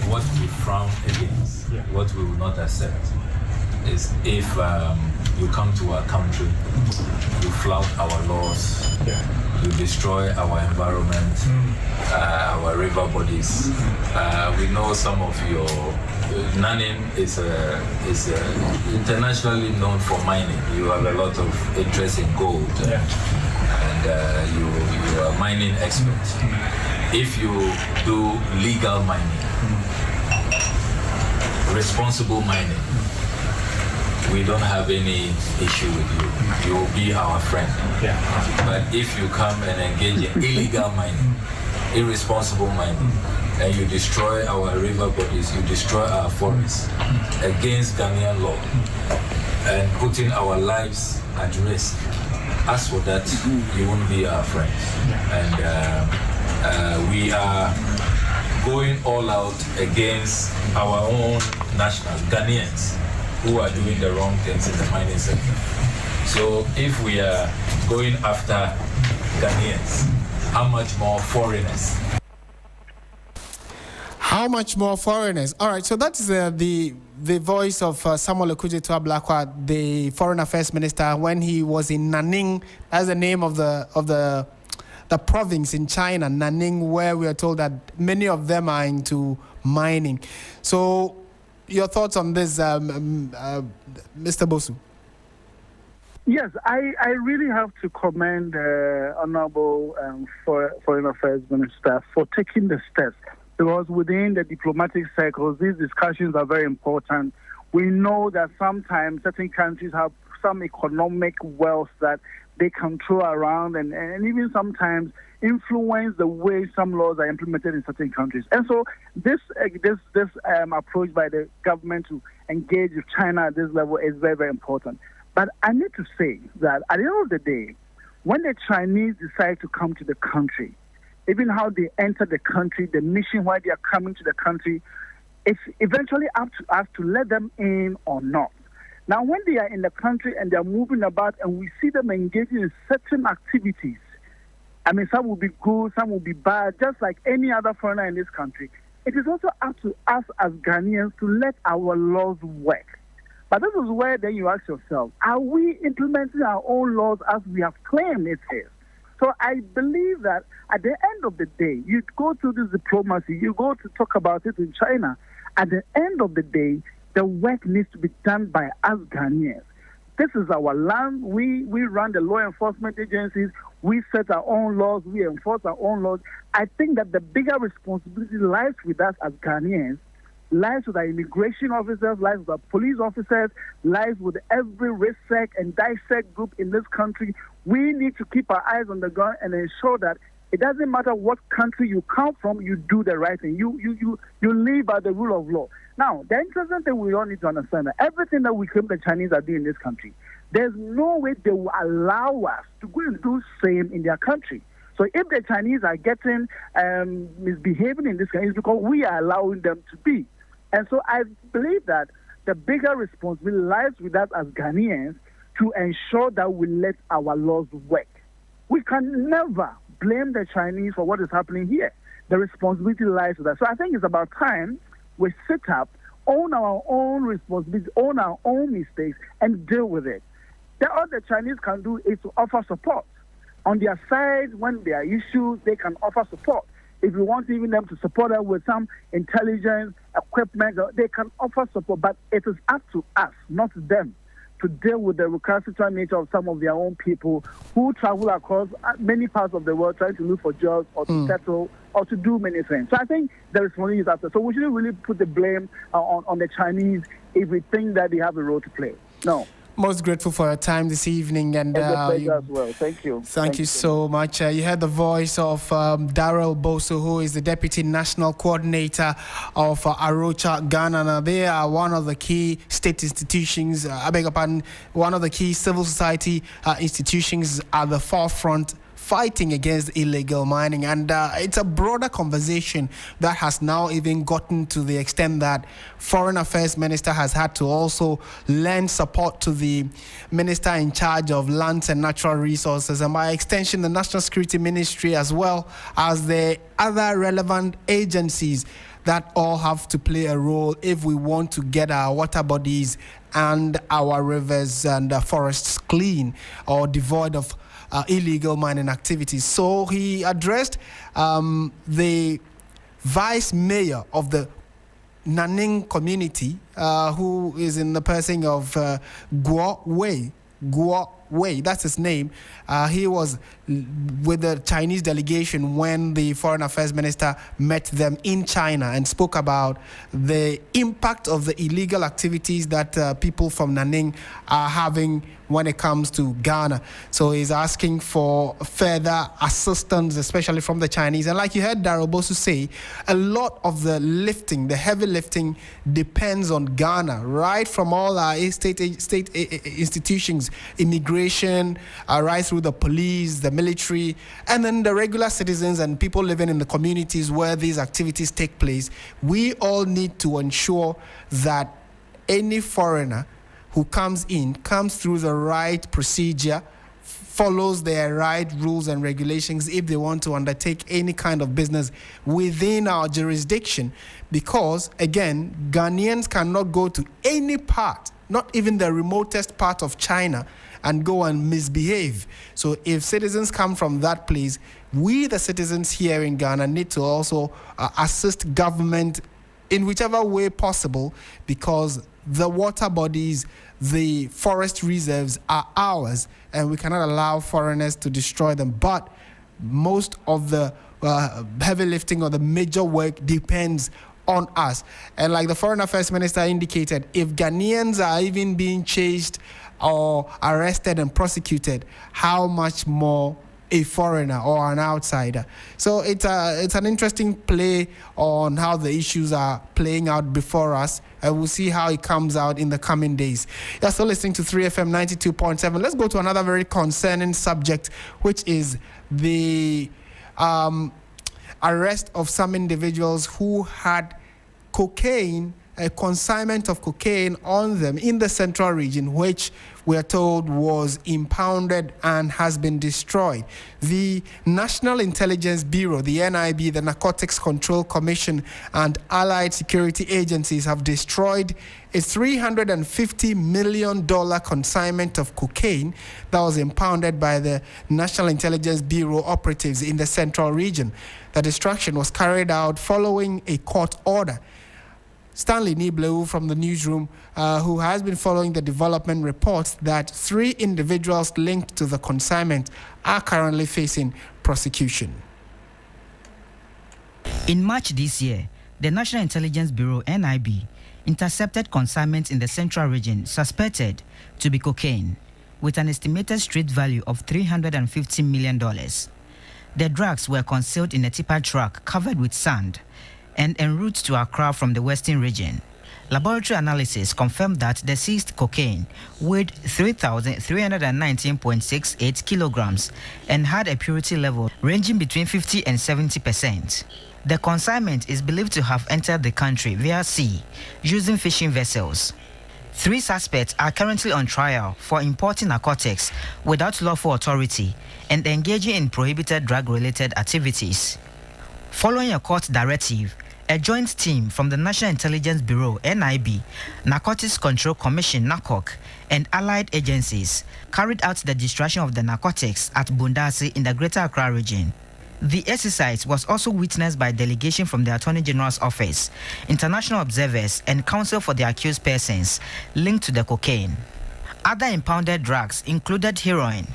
What we frown against, what we will not accept, is if you come to our country, you flout our laws, you destroy our environment, our river bodies. We know some of your Nanin is internationally known for mining. You have a lot of interest in gold, and you are a mining expert. If you do legal mining, responsible mining, we don't have any issue with you. You will be our friend. But if you come and engage in illegal mining, irresponsible mining, and you destroy our river bodies, you destroy our forests against Ghanaian law, and putting our lives at risk, as for that, you won't be our friend. And we are going all out against our own nationals, Ghanaians, who are doing the wrong things in the mining sector. So if we are going after Ghanaians, how much more foreigners? How much more foreigners? All right, so that's the voice of Samuel Okudzeto-Ablakwa, the Foreign Affairs Minister, when he was in Nanning. That's the name of the province in China, Nanning, where we are told that many of them are into mining. So your thoughts on this, Mr. Bosu? Yes, I really have to commend the Honorable Foreign Affairs Minister for taking the steps, because within the diplomatic circles, these discussions are very important. We know that sometimes certain countries have some economic wealth that they can throw around and even sometimes influence the way some laws are implemented in certain countries. And so this approach by the government to engage with China at this level is very, very important. But I need to say that at the end of the day, when the Chinese decide to come to the country, even how they enter the country, the mission why they are coming to the country, it's eventually up to us to let them in or not. Now, when they are in the country and they are moving about and we see them engaging in certain activities, I mean, some will be good, some will be bad, just like any other foreigner in this country. It is also up to us as Ghanaians to let our laws work. But this is where then you ask yourself, are we implementing our own laws as we have claimed it is? So I believe that at the end of the day, you go through this diplomacy, you go to talk about it in China. At the end of the day, the work needs to be done by us Ghanaians. This is our land. We run the law enforcement agencies. We set our own laws. We enforce our own laws. I think that the bigger responsibility lies with us as Ghanaians lies with our immigration officers, lies with our police officers, lies with every RISEC and DISEC group in this country. We need to keep our eyes on the ground and ensure that it doesn't matter what country you come from, you do the right thing. You live by the rule of law. Now, the interesting thing we all need to understand that everything that we claim the Chinese are doing in this country, there's no way they will allow us to go and do same in their country. So if the Chinese are getting misbehaving in this country, it's because we are allowing them to be. And so I believe that the bigger responsibility lies with us as Ghanaians to ensure that we let our laws work. We can never blame the Chinese for what is happening here. The responsibility lies with us. So I think it's about time we sit up, own our own responsibility, own our own mistakes, and deal with it. All the Chinese can do is to offer support. On their side, when there are issues, they can offer support. If you want even them to support them with some intelligence, equipment, they can offer support. But it is up to us, not them, to deal with the recalcitrant nature of some of their own people who travel across many parts of the world trying to look for jobs or to settle or to do many things. So I think the responsibility is after. So we shouldn't really put the blame on the Chinese if we think that they have a role to play. No. Most grateful for your time this evening, and as well. Thank you. Thank you so much. You heard the voice of Daryl Boso, who is the Deputy National Coordinator of Arocha Ghana. Now, they are one of the key state institutions, one of the key civil society institutions at the forefront fighting against illegal mining, and it's a broader conversation that has now even gotten to the extent that Foreign Affairs Minister has had to also lend support to the Minister in charge of Lands and Natural Resources, and by extension the National Security Ministry, as well as the other relevant agencies that all have to play a role if we want to get our water bodies and our rivers and forests clean or devoid of illegal mining activities. So he addressed the vice mayor of the Nanning community, who is in the person of Guo Wei, that's his name. He was with the Chinese delegation when the Foreign Affairs Minister met them in China and spoke about the impact of the illegal activities that people from Nanning are having when it comes to Ghana. So he's asking for further assistance, especially from the Chinese. And like you heard Daryl Bosu say, a lot of the lifting, the heavy lifting, depends on Ghana, right from all our state institutions, immigration, right through the police, the military, and then the regular citizens and people living in the communities where these activities take place. We all need to ensure that any foreigner who comes through the right procedure, follows their right rules and regulations if they want to undertake any kind of business within our jurisdiction. Because, again, Ghanaians cannot go to any part, not even the remotest part of China, and go and misbehave. So if citizens come from that place, we, the citizens here in Ghana, need to also assist government in whichever way possible, because the water bodies, the forest reserves are ours, and we cannot allow foreigners to destroy them. But most of the heavy lifting or the major work depends on us. And like the Foreign Affairs Minister indicated, if Ghanaians are even being chased or arrested and prosecuted, how much more a foreigner or an outsider? So it's an interesting play on how the issues are playing out before us, and we'll see how it comes out in the coming days. You're still listening to 3FM 92.7. Let's go to another very concerning subject, which is the arrest of some individuals who had cocaine, a consignment of cocaine on them in the central region, which we are told was impounded and has been destroyed. The National Intelligence Bureau, the NIB, the Narcotics Control Commission, and allied security agencies have destroyed a $350 million consignment of cocaine that was impounded by the National Intelligence Bureau operatives in the central region. The destruction was carried out following a court order. Stanley Nibleu from the newsroom, who has been following the development, reports that 3 individuals linked to the consignment are currently facing prosecution. In March this year, The National Intelligence Bureau, NIB, intercepted consignments in the central region suspected to be cocaine, with an estimated street value of $350 million. The drugs were concealed in a tipper truck covered with sand and en route to Accra from the western region. Laboratory analysis confirmed that the seized cocaine weighed 3,319.68 kilograms and had a purity level ranging between 50 and 70%. The consignment is believed to have entered the country via sea using fishing vessels. 3 suspects are currently on trial for importing narcotics without lawful authority and engaging in prohibited drug-related activities. Following a court directive, a joint team from the National Intelligence Bureau, NIB, Narcotics Control Commission, NACOC, and allied agencies carried out the destruction of the narcotics at Bundasi in the Greater Accra region. The exercise was also witnessed by a delegation from the Attorney General's Office, international observers, and counsel for the accused persons linked to the cocaine. Other impounded drugs included heroin,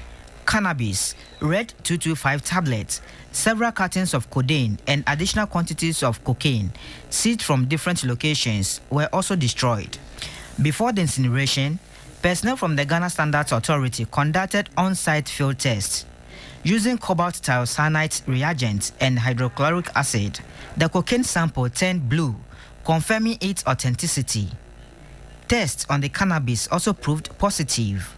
cannabis, red 225 tablets, several cartons of codeine, and additional quantities of cocaine seized from different locations were also destroyed. Before the incineration, personnel from the Ghana Standards Authority conducted on-site field tests. Using cobalt thiocyanate reagents and hydrochloric acid, the cocaine sample turned blue, confirming its authenticity. Tests on the cannabis also proved positive.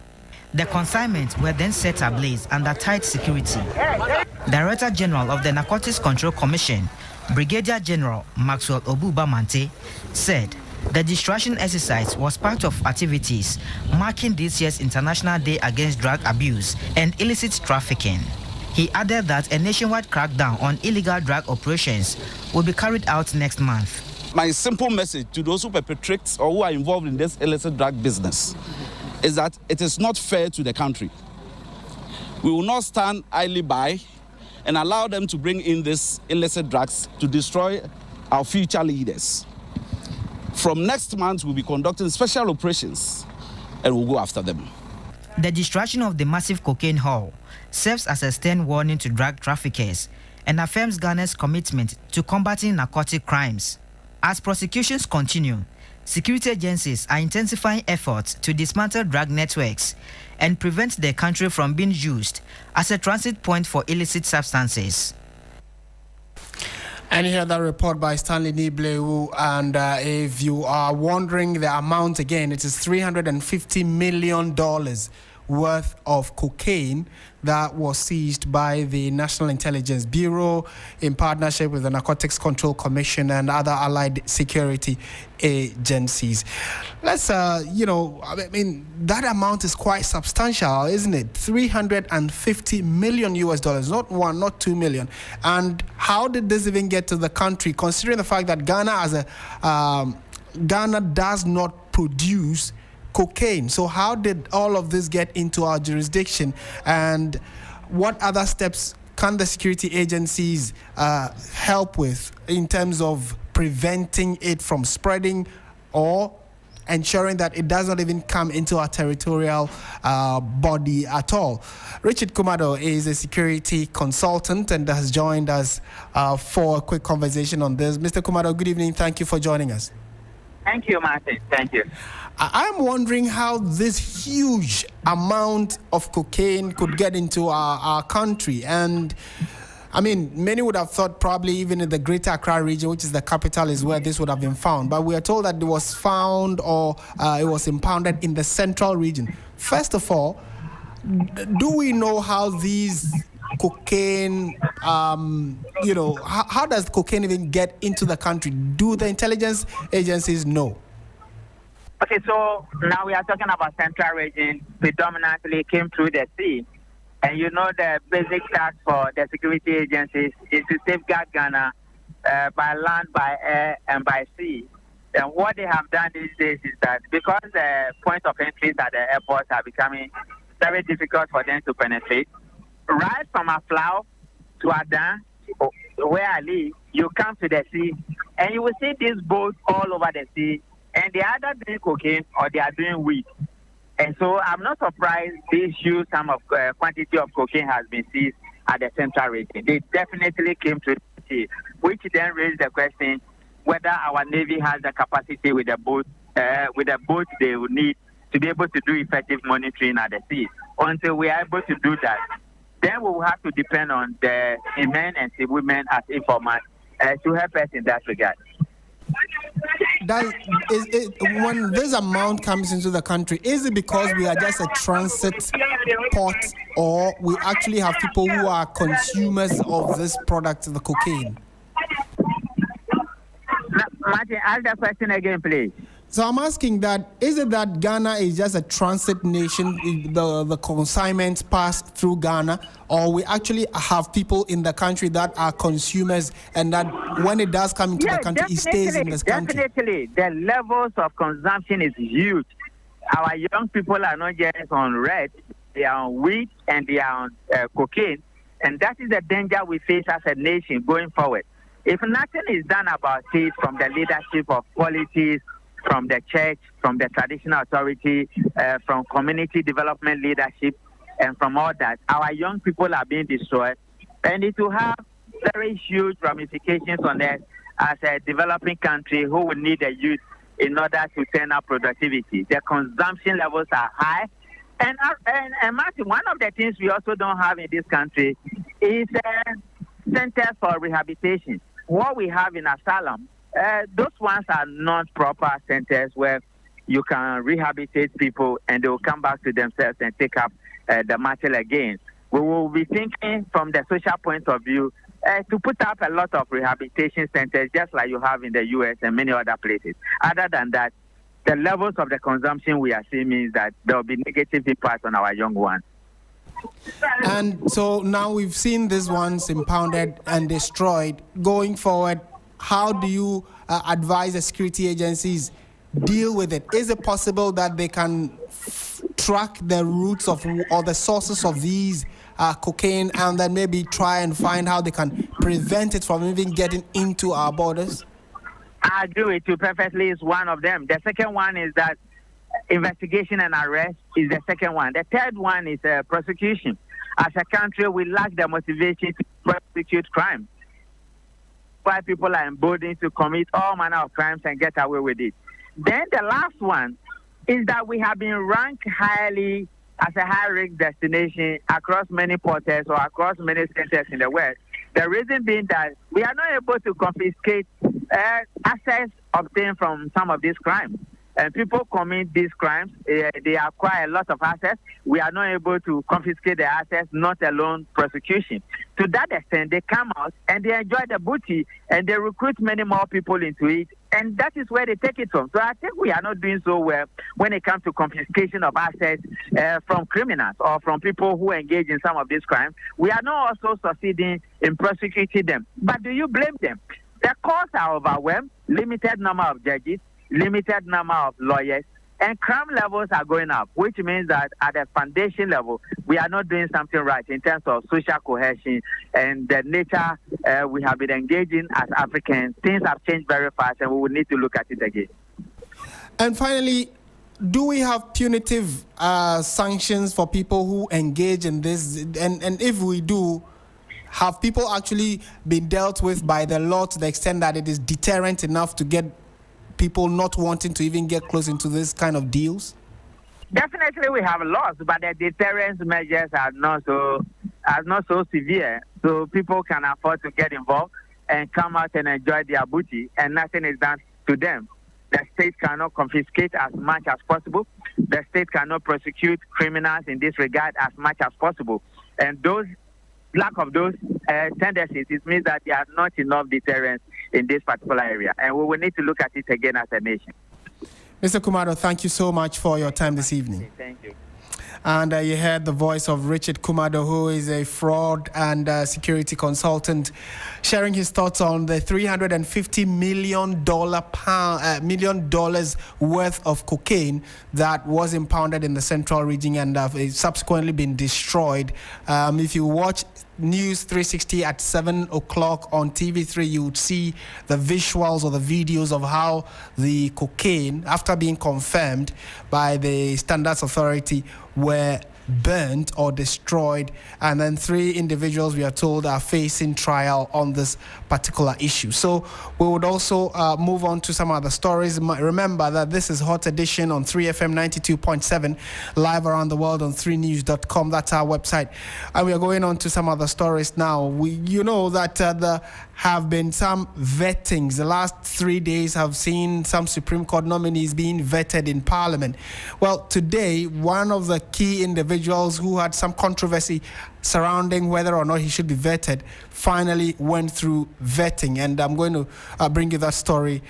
The consignments were then set ablaze under tight security. Director General of the Narcotics Control Commission, Brigadier General Maxwell Obuba Mante, said the destruction exercise was part of activities marking this year's International Day Against Drug Abuse and Illicit Trafficking. He added that a nationwide crackdown on illegal drug operations will be carried out next month. My simple message to those who perpetrate or who are involved in this illicit drug business is that it is not fair to the country. We will not stand idly by and allow them to bring in these illicit drugs to destroy our future leaders. From next month, we'll be conducting special operations and we'll go after them. The destruction of the massive cocaine haul serves as a stern warning to drug traffickers and affirms Ghana's commitment to combating narcotic crimes. As prosecutions continue, security agencies are intensifying efforts to dismantle drug networks and prevent the country from being used as a transit point for illicit substances. And you heard that report by Stanley Nibleu, and if you are wondering the amount again, it is $350 million worth of cocaine that was seized by the National Intelligence Bureau in partnership with the Narcotics Control Commission and other allied security agencies. Let's, that amount is quite substantial, isn't it? $350 million, not 1, not 2 million. And how did this even get to the country, considering the fact that Ghana does not produce cocaine? So how did all of this get into our jurisdiction, and what other steps can the security agencies help with in terms of preventing it from spreading or ensuring that it does not even come into our territorial body at all? Richard Kumado is a security consultant and has joined us for a quick conversation on this. Mr. Kumado, good evening. Thank you for joining us. Thank you, Martin. Thank you. I'm wondering how this huge amount of cocaine could get into our country. And I mean, many would have thought probably even in the Greater Accra region, which is the capital, is where this would have been found. But we are told that it was found or it was impounded in the central region. First of all, do we know how these cocaine, how does cocaine even get into the country? Do the intelligence agencies know? Okay, so now we are talking about central region, predominantly came through the sea. And you know the basic task for the security agencies is to safeguard Ghana by land, by air, and by sea. And what they have done these days is that because the point of entries at the airports are becoming very difficult for them to penetrate, right from Aflao to Adan, where I live, you come to the sea, and you will see these boats all over the sea, and they are either doing cocaine or they are doing weed. And so I'm not surprised this huge sum of quantity of cocaine has been seized at the central region. They definitely came to the sea, which then raised the question, whether our Navy has the capacity with the boat they will need to be able to do effective monitoring at the sea. Until we are able to do that, then we will have to depend on the men and the women as informants to help us in that regard. When this amount comes into the country, is it because we are just a transit port, or we actually have people who are consumers of this product, the cocaine? Martin, ask the question again, please. So I'm asking that, is it that Ghana is just a transit nation, the consignments pass through Ghana, or we actually have people in the country that are consumers, and that when it does come into the country, it stays in this country? Definitely. The levels of consumption is huge. Our young people are not just on red, they are on weed and they are on cocaine, and that is the danger we face as a nation going forward. If nothing is done about it from the leadership of politics, from the church, from the traditional authority, from community development leadership, and from all that, our young people are being destroyed. And it will have very huge ramifications on us as a developing country who will need the youth in order to turn up productivity. The consumption levels are high. And Martin, one of the things we also don't have in this country is centers for rehabilitation. What we have in asylum, those ones are not proper centers where you can rehabilitate people and they will come back to themselves and take up the matter again. We will be thinking from the social point of view to put up a lot of rehabilitation centers just like you have in the U.S. and many other places. Other than that, the levels of the consumption we are seeing means that there will be negative impact on our young ones. And so now we've seen these ones impounded and destroyed. Going forward, how do you advise the security agencies deal with it? Is it possible that they can track the roots of or the sources of these cocaine, and then maybe try and find how they can prevent it from even getting into our borders? I agree with you perfectly. It's one of them. The second one is that investigation and arrest is the second one. The third one is prosecution. As a country, we lack the motivation to prosecute crime. Why people are emboldened to commit all manner of crimes and get away with it. Then the last one is that we have been ranked highly as a high-risk destination across many portals or across many centers in the West. The reason being that we are not able to confiscate assets obtained from some of these crimes. And people commit these crimes, they acquire a lot of assets. We are not able to confiscate the assets, not alone prosecution. To that extent, they come out and they enjoy the booty and they recruit many more people into it. And that is where they take it from. So I think we are not doing so well when it comes to confiscation of assets from criminals or from people who engage in some of these crimes. We are not also succeeding in prosecuting them. But do you blame them? The courts are overwhelmed, limited number of judges, limited number of lawyers, and crime levels are going up, which means that at the foundation level, we are not doing something right in terms of social cohesion and the nature we have been engaging as Africans. Things have changed very fast, and we will need to look at it again. And finally, do we have punitive sanctions for people who engage in this? And if we do, have people actually been dealt with by the law to the extent that it is deterrent enough to get people not wanting to even get close into this kind of deals? Definitely we have laws, but the deterrence measures are not so severe. So people can afford to get involved and come out and enjoy their booty, and nothing is done to them. The state cannot confiscate as much as possible. The state cannot prosecute criminals in this regard as much as possible. And those lack of those tendencies, it means that there are not enough deterrence in this particular area. And we will need to look at it again as a nation. Mr. Kumado, thank you so much for your time this evening. Thank you. And you heard the voice of Richard Kumado, who is a fraud and security consultant, sharing his thoughts on the $350 million worth of cocaine that was impounded in the central region and subsequently been destroyed. If you watch News 360 at 7 o'clock on TV3, you would see the visuals or the videos of how the cocaine, after being confirmed by the Standards Authority, were burnt or destroyed. And then 3 individuals, we are told, are facing trial on this particular issue. So we would also move on to some other stories. Remember that this is Hot Edition on 3FM 92.7, live around the world on 3news.com. That's our website. And we are going on to some other stories now. You know that there have been some vettings. The last 3 days have seen some Supreme Court nominees being vetted in Parliament. Well, today, one of the key individuals who had some controversy surrounding whether or not he should be vetted finally went through vetting. And I'm going to bring you that story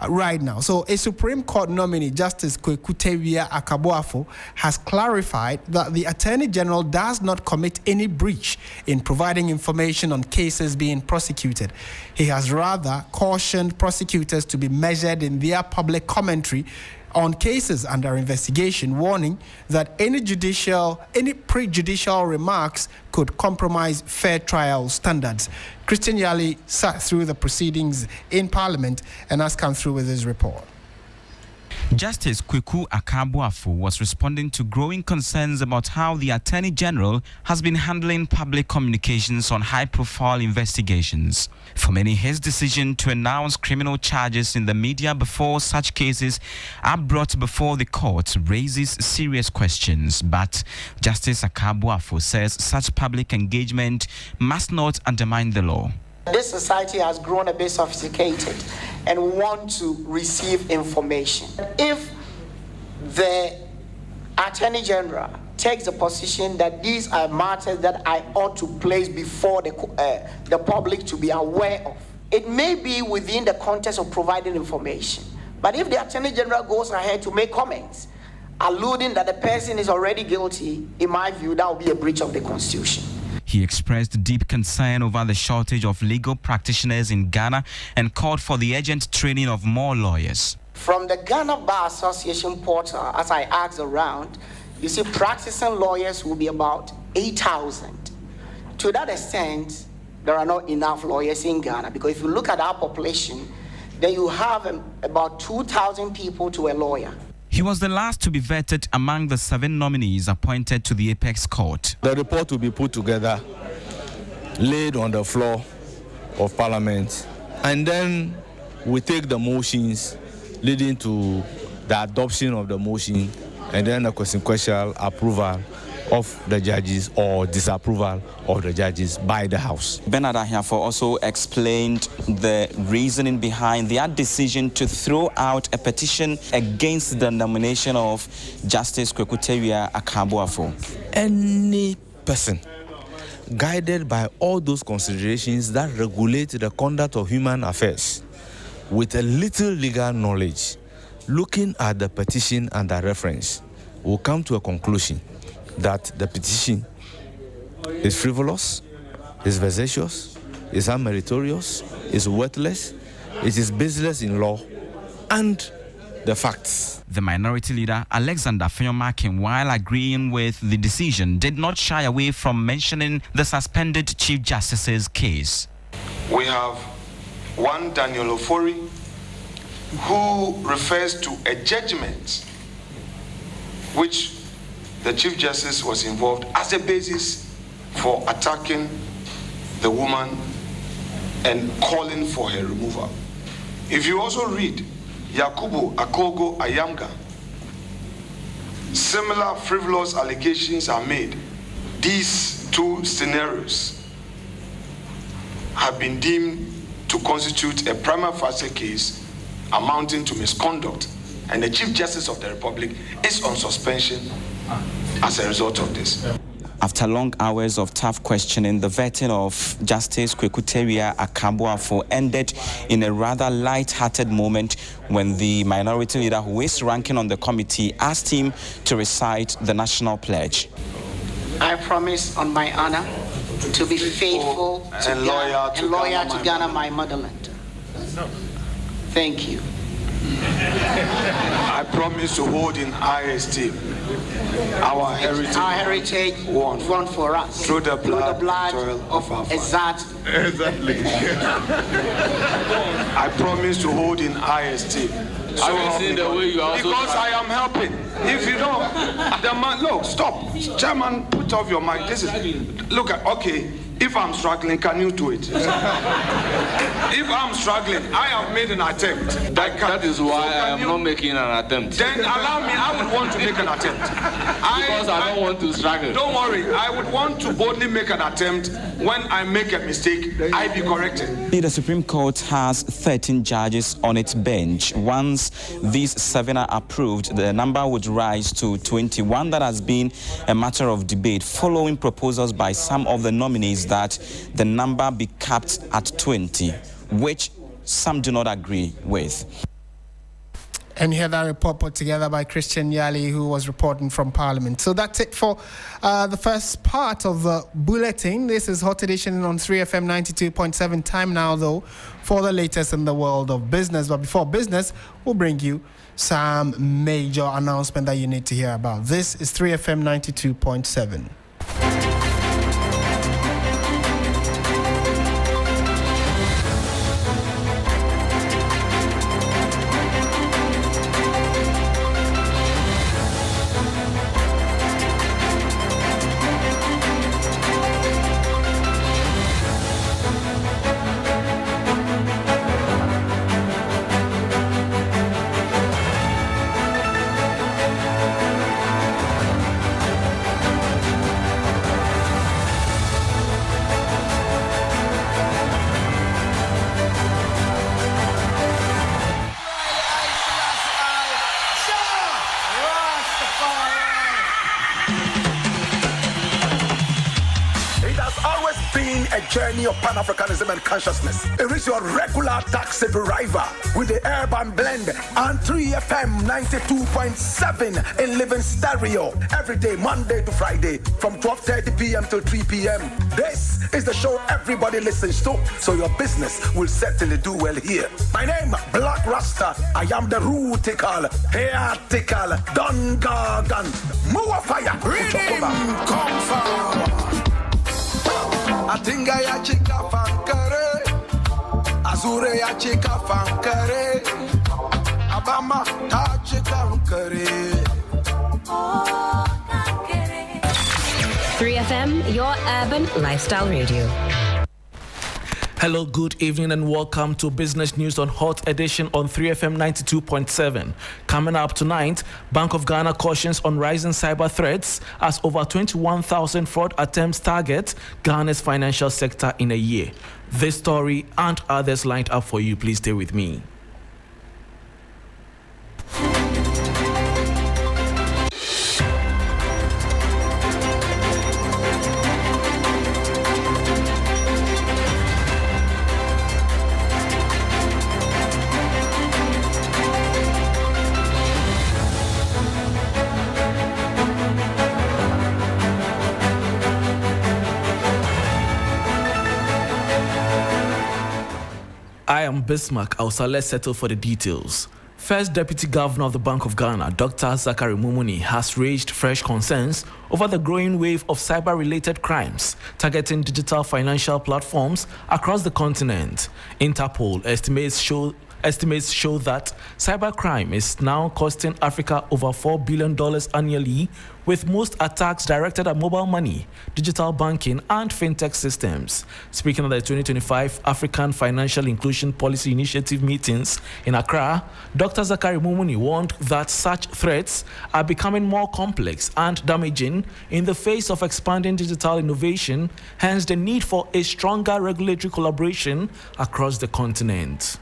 right now. So a Supreme Court nominee, Justice Kwekutewia Akabuafo, has clarified that the Attorney General does not commit any breach in providing information on cases being prosecuted. He has rather cautioned prosecutors to be measured in their public commentary on cases under investigation, warning that any prejudicial remarks could compromise fair trial standards. Christian Yali sat through the proceedings in Parliament and has come through with his report. Justice Kweku Akabuafo was responding to growing concerns about how the Attorney General has been handling public communications on high-profile investigations. For many, his decision to announce criminal charges in the media before such cases are brought before the court raises serious questions. But Justice Akabuafo says such public engagement must not undermine the law. This society has grown a bit sophisticated and want to receive information. If the Attorney General takes the position that these are matters that I ought to place before the public to be aware of, it may be within the context of providing information. But if the Attorney General goes ahead to make comments alluding that the person is already guilty, in my view, that would be a breach of the Constitution. He expressed deep concern over the shortage of legal practitioners in Ghana and called for the urgent training of more lawyers. From the Ghana Bar Association portal, as I asked around, you see practicing lawyers will be about 8,000. To that extent, there are not enough lawyers in Ghana, because if you look at our population, then you have about 2,000 people to a lawyer. He was the last to be vetted among the 7 nominees appointed to the Apex Court. The report will be put together, laid on the floor of Parliament, and then we take the motions leading to the adoption of the motion and then the consequential approval of the judges or disapproval of the judges by the House. Bernard Ahiafo also explained the reasoning behind their decision to throw out a petition against the nomination of Justice Kwekutewia Akabuafo. Any person guided by all those considerations that regulate the conduct of human affairs with a little legal knowledge, looking at the petition and the reference, will come to a conclusion that the petition is frivolous, is vexatious, is unmeritorious, is worthless, it is baseless in law and the facts. The minority leader, Alexander Fenyomakin, while agreeing with the decision, did not shy away from mentioning the suspended Chief Justice's case. We have one Daniel Ofori who refers to a judgment which the Chief Justice was involved as a basis for attacking the woman and calling for her removal. If you also read Yakubu Akogo Ayamga, similar frivolous allegations are made. These 2 scenarios have been deemed to constitute a prima facie case amounting to misconduct, and the Chief Justice of the Republic is on suspension as a result of this. After long hours of tough questioning, the vetting of Justice Kwekutewia Akabuafo ended in a rather light-hearted moment when the minority leader, who is ranking on the committee, asked him to recite the national pledge. I promise on my honor to be faithful and loyal to Ghana, my motherland. Thank you. I promise to hold in high esteem our heritage won for us through the blood of our fathers. Exactly. I promise to hold in high esteem. So, the way you because I am helping. If you don't, the man, look, stop. Chairman, put off your mic. This is, look at, okay, if I'm struggling, can you do it? If I'm struggling, I have made an attempt. That is why I am not making an attempt. Then allow me, I would want to make an attempt. Because I don't want to struggle. Don't worry, I would want to boldly make an attempt. When I make a mistake, I be corrected. The Supreme Court has 13 judges on its bench. Once these 7 are approved, the number would rise to 21. That has been a matter of debate following proposals by some of the nominees that the number be capped at 20, which some do not agree with. And you hear that report put together by Christian Yali, who was reporting from Parliament. So that's it for the first part of the bulletin. This is Hot Edition on 3FM 92.7. Time now, though, for the latest in the world of business. But before business, we'll bring you some major announcement that you need to hear about. This is 3FM 92.7. Journey of Pan-Africanism and consciousness. It is your regular taxi driver with the urban blend and 3FM 92.7 in living stereo every day, Monday to Friday from 12:30 p.m. till 3 p.m. This is the show everybody listens to, so your business will certainly do well here. My name, Black Rasta. I am the rootical, hairtical, Don Gargan, Mua Fire, come forward. Atinga ya chika fankare, Azure ya chika fankare, Abama ta chika fankare. 3FM, your urban lifestyle radio. Hello, good evening and welcome to Business News on Hot Edition on 3FM 92.7. Coming up tonight, Bank of Ghana cautions on rising cyber threats as over 21,000 fraud attempts target Ghana's financial sector in a year. This story and others lined up for you. Please stay with me. I am Bismarck. Let's settle for the details. First Deputy Governor of the Bank of Ghana, Dr. Zachary Mumuni, has raised fresh concerns over the growing wave of cyber-related crimes targeting digital financial platforms across the continent. Interpol estimates show that cybercrime is now costing Africa over $4 billion annually, with most attacks directed at mobile money, digital banking, and fintech systems. Speaking at the 2025 African Financial Inclusion Policy Initiative meetings in Accra, Dr. Zachary Mumuni warned that such threats are becoming more complex and damaging in the face of expanding digital innovation, hence the need for a stronger regulatory collaboration across the continent.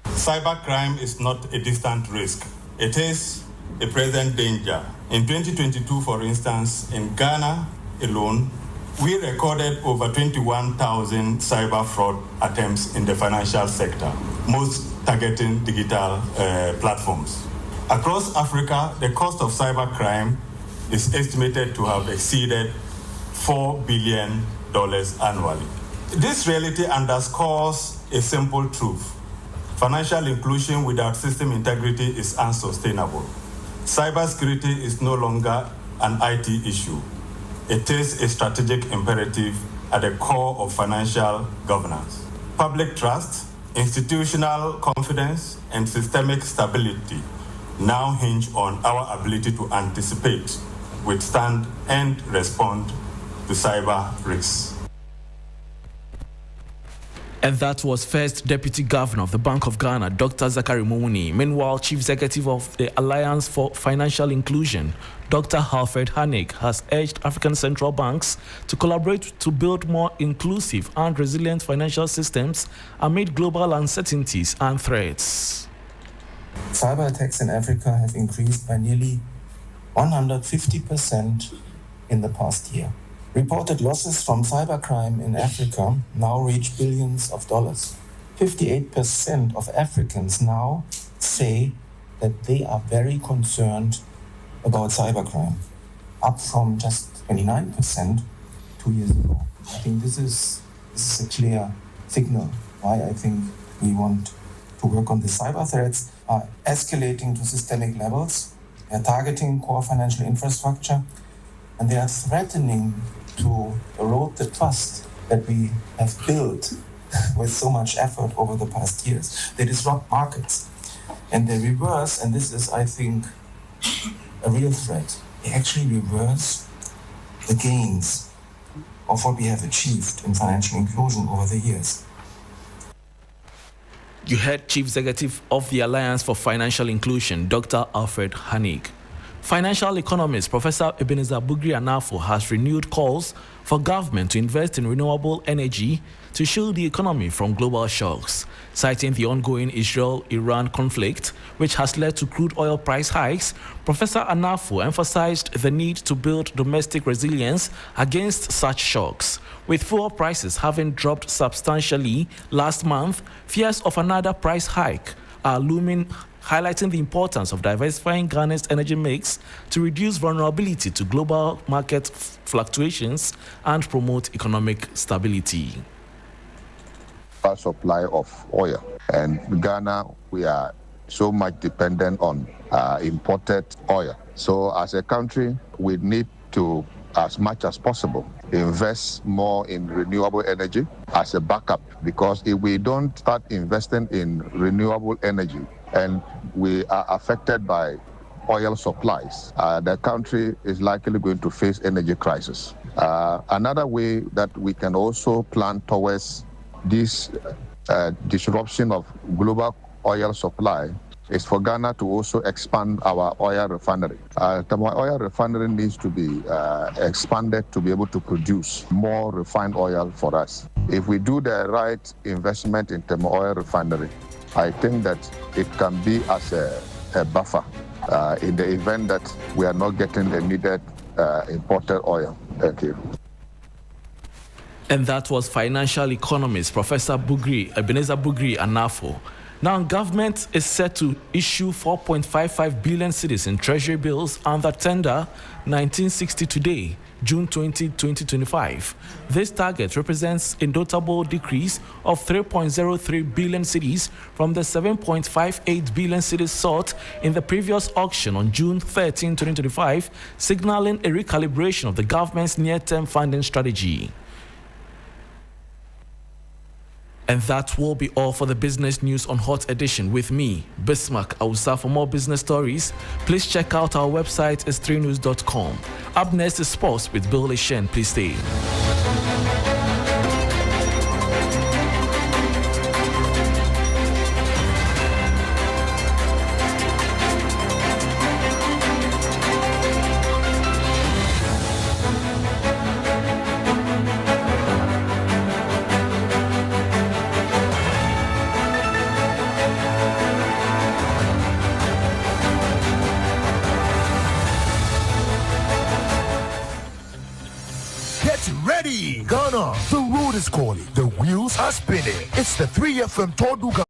Cybercrime is not a distant risk. It is a present danger. In 2022, for instance, in Ghana alone, we recorded over 21,000 cyber fraud attempts in the financial sector, most targeting digital platforms. Across Africa, the cost of cybercrime is estimated to have exceeded $4 billion annually. This reality underscores a simple truth. Financial inclusion without system integrity is unsustainable. Cybersecurity is no longer an IT issue. It is a strategic imperative at the core of financial governance. Public trust, institutional confidence, and systemic stability now hinge on our ability to anticipate, withstand, and respond to cyber risks. And that was First Deputy Governor of the Bank of Ghana, Dr. Zachary Mumuni. Meanwhile, Chief Executive of the Alliance for Financial Inclusion, Dr. Alfred Hanig, has urged African central banks to collaborate to build more inclusive and resilient financial systems amid global uncertainties and threats. Cyber attacks in Africa have increased by nearly 150% in the past year. Reported losses from cybercrime in Africa now reach billions of dollars. 58% of Africans now say that they are very concerned about cybercrime, up from just 29% 2 years ago. I think this is a clear signal why I think we want to work on the cyber threats are escalating to systemic levels. They are targeting core financial infrastructure, and they are threatening to erode the trust that we have built with so much effort over the past years. They disrupt markets, and they reverse, and this is, I think, a real threat. They actually reverse the gains of what we have achieved in financial inclusion over the years. You heard Chief Executive of the Alliance for Financial Inclusion, Dr. Alfred Hanig. Financial economist Professor Ebenezer Bugri Anafo has renewed calls for government to invest in renewable energy to shield the economy from global shocks, citing the ongoing Israel-Iran conflict, which has led to crude oil price hikes. Professor Anafo emphasized the need to build domestic resilience against such shocks. With fuel prices having dropped substantially last month, fears of another price hike are looming, highlighting the importance of diversifying Ghana's energy mix to reduce vulnerability to global market fluctuations and promote economic stability. Supply of oil, and Ghana, we are so much dependent on imported oil. So as a country, we need to, as much as possible, invest more in renewable energy as a backup, because if we don't start investing in renewable energy and we are affected by oil supplies, the country is likely going to face energy crisis. Another way that we can also plan towards this disruption of global oil supply is for Ghana to also expand our oil refinery. The oil refinery needs to be expanded to be able to produce more refined oil for us. If we do the right investment in the oil refinery, I think that it can be as a buffer in the event that we are not getting the needed imported oil. Thank you. And that was financial economist Professor Ebenezer Bugri Anafo. Now, government is set to issue 4.55 billion cedis in treasury bills under tender 1960 today, June 20, 2025. This target represents a notable decrease of 3.03 billion cedis from the 7.58 billion cedis sought in the previous auction on June 13, 2025, signaling a recalibration of the government's near-term funding strategy. And that will be all for the business news on Hot Edition with me, Bismarck Ausa. For more business stories, please check out our website, s3news.com. Up next is sports with Bill Leshen. Please stay. Ghana, the road is calling, the wheels are spinning. It's the 3FM Toduga.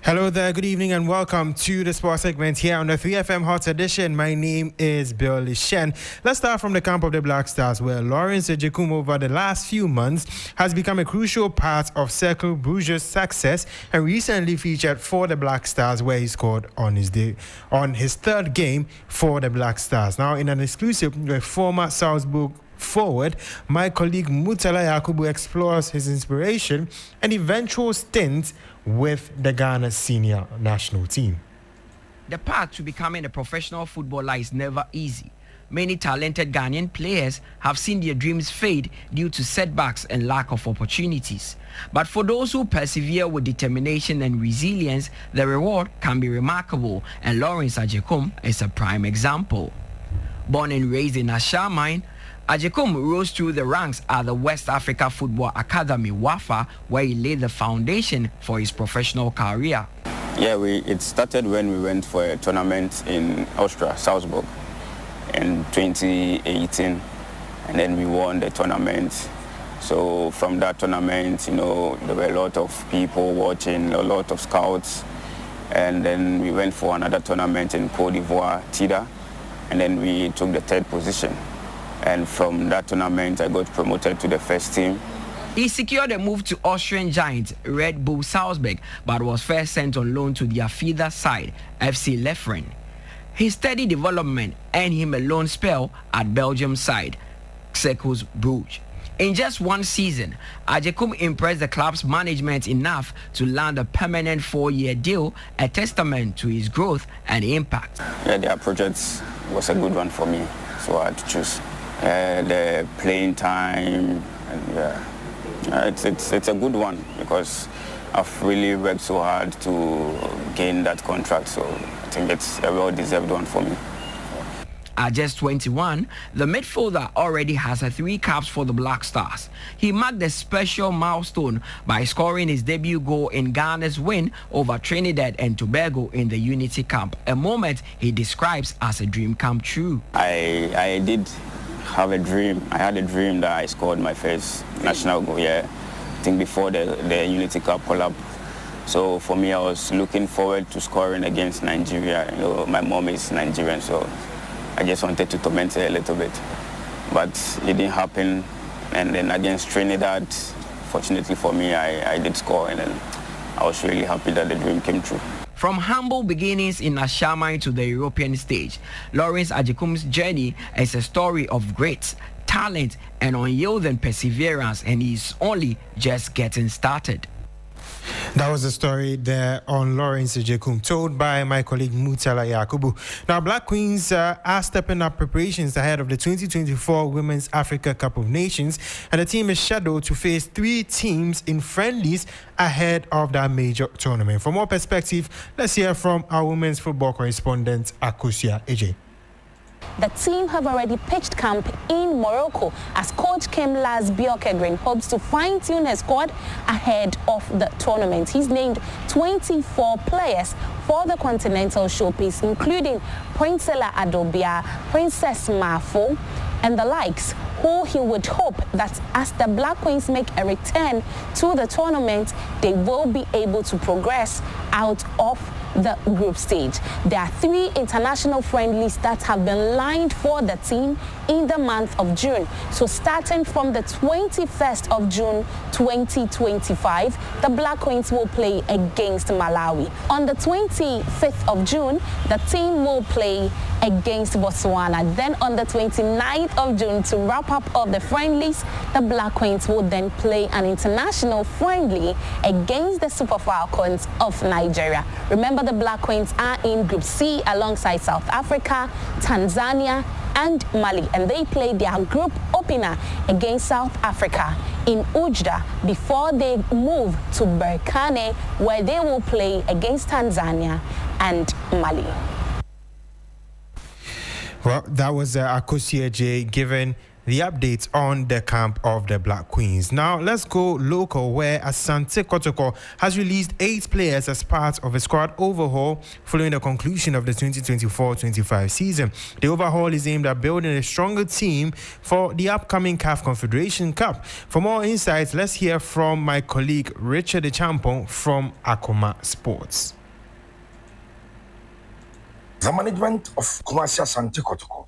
Hello there, good evening and welcome to the sports segment here on the 3FM Hot Edition. My name is Bill Lishen. Let's start from the camp of the Black Stars, where Lawrence Agyekum over the last few months has become a crucial part of Cercle Bruges' success and recently featured for the Black Stars, where he scored on his third game for the Black Stars. Now, in an exclusive with former Salzburg forward, my colleague Mutala Yakubu explores his inspiration and eventual stint with the Ghana senior national team. The path to becoming a professional footballer is never easy. Many talented Ghanaian players have seen their dreams fade due to setbacks and lack of opportunities. But for those who persevere with determination and resilience, the reward can be remarkable, and Lawrence Agyekum is a prime example. Born and raised in Ashamine, Agyekum rose through the ranks at the West Africa Football Academy, WAFA, where he laid the foundation for his professional career. Yeah, it started when we went for a tournament in Austria, Salzburg, in 2018, and then we won the tournament. So from that tournament, there were a lot of people watching, a lot of scouts, and then we went for another tournament in Côte d'Ivoire, Tida, and then we took the third position. And from that tournament, I got promoted to the first team. He secured a move to Austrian giant Red Bull Salzburg, but was first sent on loan to their feeder side, FC Lefren. His steady development earned him a loan spell at Belgium side, Cercle Bruges. In just one season, Agyekum impressed the club's management enough to land a permanent 4-year deal, a testament to his growth and impact. Yeah, their project was a good one for me, so I had to choose. The playing time, and it's a good one because I've really worked so hard to gain that contract, so I think it's a well-deserved one for me. At just 21, the midfielder already has 3 caps for the Black Stars. He marked a special milestone by scoring his debut goal in Ghana's win over Trinidad and Tobago in the Unity Camp, a moment he describes as a dream come true. I did have a dream. I had a dream that I scored my first national goal, I think before the Unity Cup collab. So for me, I was looking forward to scoring against Nigeria. My mom is Nigerian, so I just wanted to torment her a little bit. But it didn't happen. And then against Trinidad, fortunately for me, I did score, and then I was really happy that the dream came true. From humble beginnings in Ashamine to the European stage, Lawrence Agyekum's journey is a story of grit, talent, and unyielding perseverance, and he's only just getting started. That was the story there on Lawrence Agyekum, told by my colleague Mutala Yakubu. Now, Black Queens are stepping up preparations ahead of the 2024 Women's Africa Cup of Nations, and the team is scheduled to face 3 teams in friendlies ahead of that major tournament. For more perspective, let's hear from our women's football correspondent, Akosia AJ. The team have already pitched camp in Morocco as coach Kemlas Bjorkedrin hopes to fine-tune his squad ahead of the tournament. He's named 24 players for the continental showpiece, including Princella Adobia, Princess Mafo, and the likes, who he would hope that as the Black Queens make a return to the tournament, they will be able to progress out of the group stage. There are 3 international friendlies that have been lined for the team in the month of June. So starting from the 21st of June 2025, the Black Queens will play against Malawi. On the 25th of June, the team will play against Botswana. Then on the 29th of June, to wrap up of the friendlies, the Black Queens will then play an international friendly against the Super Falcons of Nigeria. Remember, the Black Queens are in Group C alongside South Africa, Tanzania, and Mali, and they play their group opener against South Africa in Ujda before they move to Berkane, where they will play against Tanzania and Mali. Well, that was Akosia J giving the updates on the camp of the Black Queens. Now, let's go local, where Asante Kotoko has released 8 players as part of a squad overhaul following the conclusion of the 2024-25 season. The overhaul is aimed at building a stronger team for the upcoming CAF Confederation Cup. For more insights, let's hear from my colleague Richard Echampong from Akoma Sports. The management of Kumasi Asante Kotoko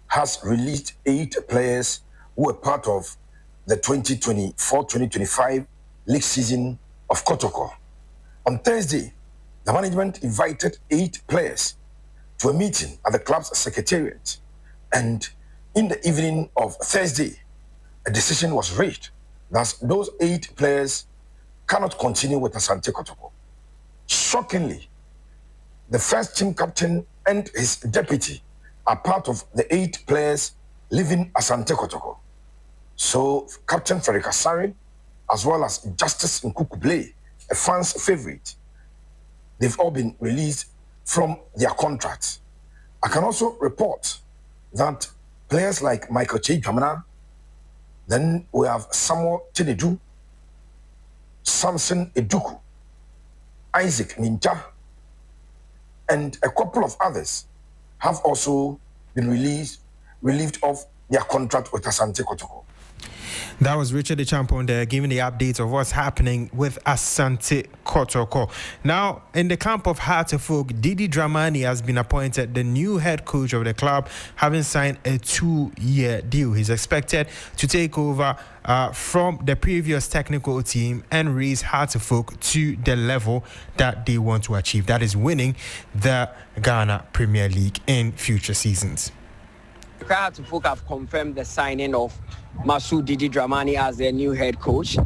has released 8 players who were part of the 2024-2025 league season of Kotoko. On Thursday, the management invited 8 players to a meeting at the club's secretariat, and in the evening of Thursday, a decision was reached that those 8 players cannot continue with Asante Kotoko. Shockingly, the first team captain and his deputy are part of the 8 players leaving Asante Kotoko. So Captain Frederick Asare, as well as Justice Nkukuble, a fan's favorite, they've all been released from their contracts. I can also report that players like Michael Chejamana, then we have Samuel Chinedu, Samson Eduku, Isaac Ninja, and a couple of others have also been relieved of their contract with Asante Kotoko. That was Richard Echampong there giving the updates of what's happening with Asante Kotoko. Now, in the camp of Hartlepool, Didi Dramani has been appointed the new head coach of the club, having signed a 2-year deal. He's expected to take over from the previous technical team and raise Hartlepool to the level that they want to achieve. That is winning the Ghana Premier League in future seasons. Hartlepool have confirmed the signing of Masud Didi Dramani as their new head coach.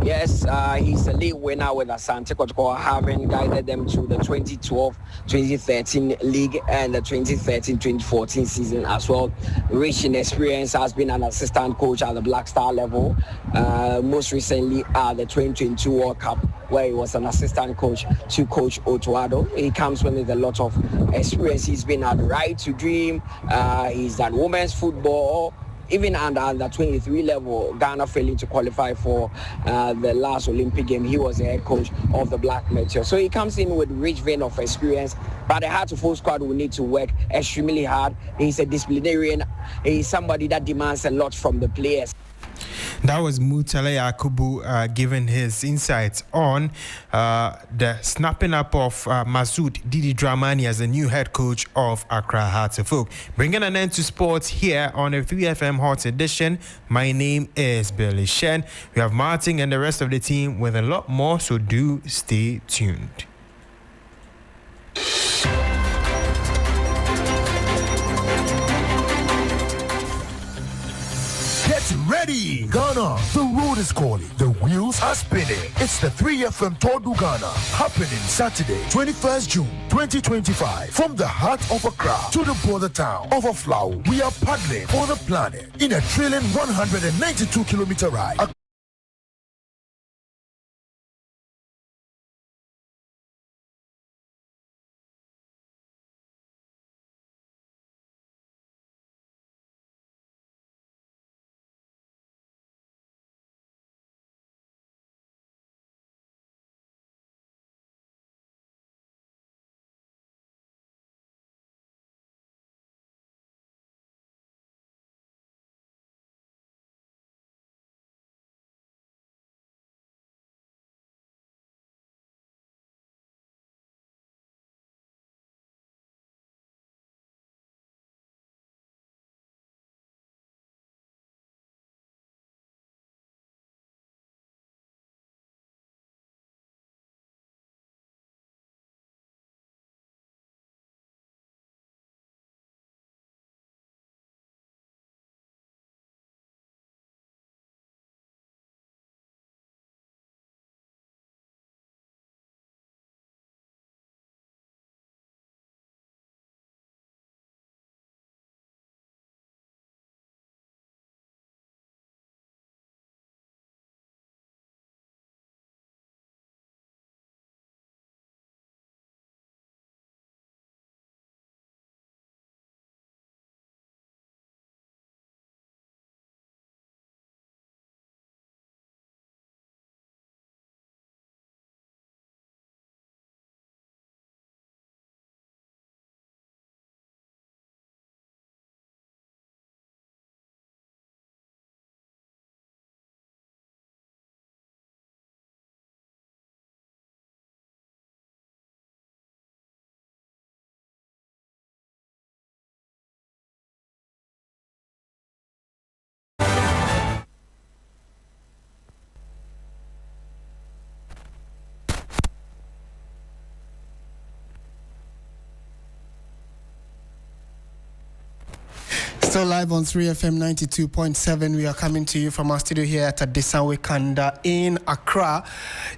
Yes, he's a league winner with Asante Kotoko, having guided them to the 2012-2013 league and the 2013-2014 season as well. Rich in experience, has been an assistant coach at the Black Star level. Most recently at the 2022 World Cup, where he was an assistant coach to Coach Otuado. He comes with a lot of experience. He's been at Right to Dream. He's done women's football. Even under 23 level, Ghana failing to qualify for the last Olympic game, he was the head coach of the Black Meteor. So he comes in with rich vein of experience, but the Hartlepool squad will need to work extremely hard. He's a disciplinarian. He's somebody that demands a lot from the players. That was Mutale Yakubu giving his insights on the snapping up of Masud Didi Dramani as the new head coach of Accra Hartlepool. Bringing an end to sports here on the 3FM Hot Edition. My name is Billy Shen. We have Martin and the rest of the team with a lot more, so do stay tuned. Get ready, Ghana. The road is calling. The wheels are spinning. It's the 3FM Tour du Ghana, happening Saturday, 21st June, 2025. From the heart of Accra to the border town of Aflao, we are paddling for the planet in a thrilling 192-kilometer ride So live on 3FM 92.7, we are coming to you from our studio here at Adesanwe Kanda in Accra.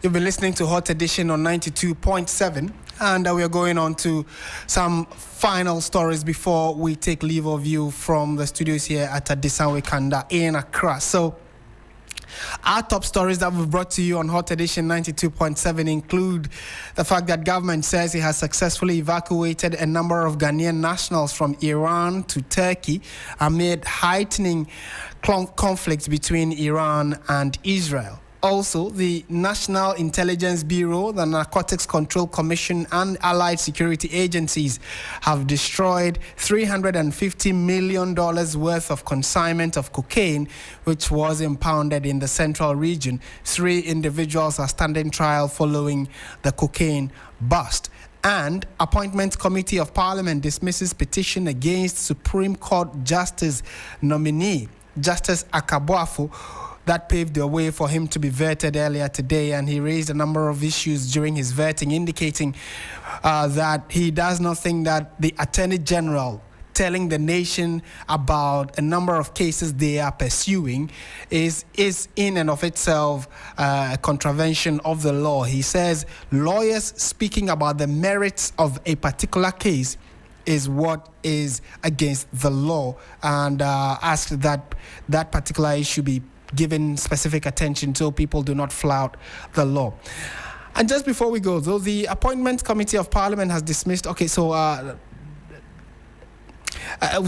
You've been listening to Hot Edition on 92.7, and we are going on to some final stories before we take leave of you from the studios here at Adesanwe Kanda in Accra. So our top stories that we've brought to you on Hot Edition 92.7 include the fact that government says it has successfully evacuated a number of Ghanaian nationals from Iran to Turkey amid heightening conflicts between Iran and Israel. Also, the National Intelligence Bureau, the Narcotics Control Commission, and allied security agencies have destroyed $350 million worth of consignment of cocaine, which was impounded in the central region. 3 individuals are standing trial following the cocaine bust. And Appointments Committee of Parliament dismisses petition against Supreme Court Justice nominee, Justice Akabuafo, that paved the way for him to be vetted earlier today, and he raised a number of issues during his vetting, indicating that he does not think that the Attorney General telling the nation about a number of cases they are pursuing is in and of itself a contravention of the law. He says lawyers speaking about the merits of a particular case is what is against the law, and asked that that particular issue be given specific attention so people do not flout the law. And just before we go, though, the Appointments Committee of Parliament has dismissed,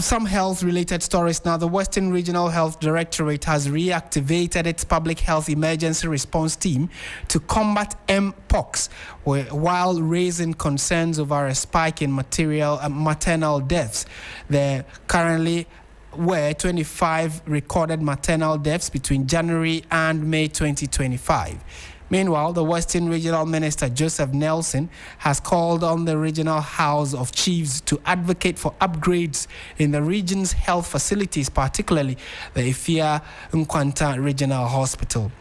some health-related stories now. The Western Regional Health Directorate has reactivated its public health emergency response team to combat Mpox, while raising concerns over a spike in maternal deaths. There currently were 25 recorded maternal deaths between January and May 2025. Meanwhile, the Western Regional Minister Joseph Nelson has called on the Regional House of Chiefs to advocate for upgrades in the region's health facilities, particularly the Ifia Nkwanta Regional Hospital.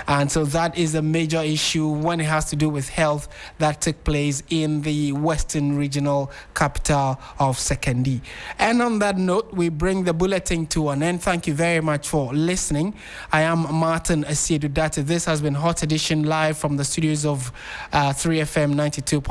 And so that is a major issue when it has to do with health that took place in the Western Regional Capital of Sekondi. And on that note, we bring the bulletin to an end. Thank you very much for listening. I am Martin Asiedu Dartey. This has been Hot Edition live from the studios of 3FM 92.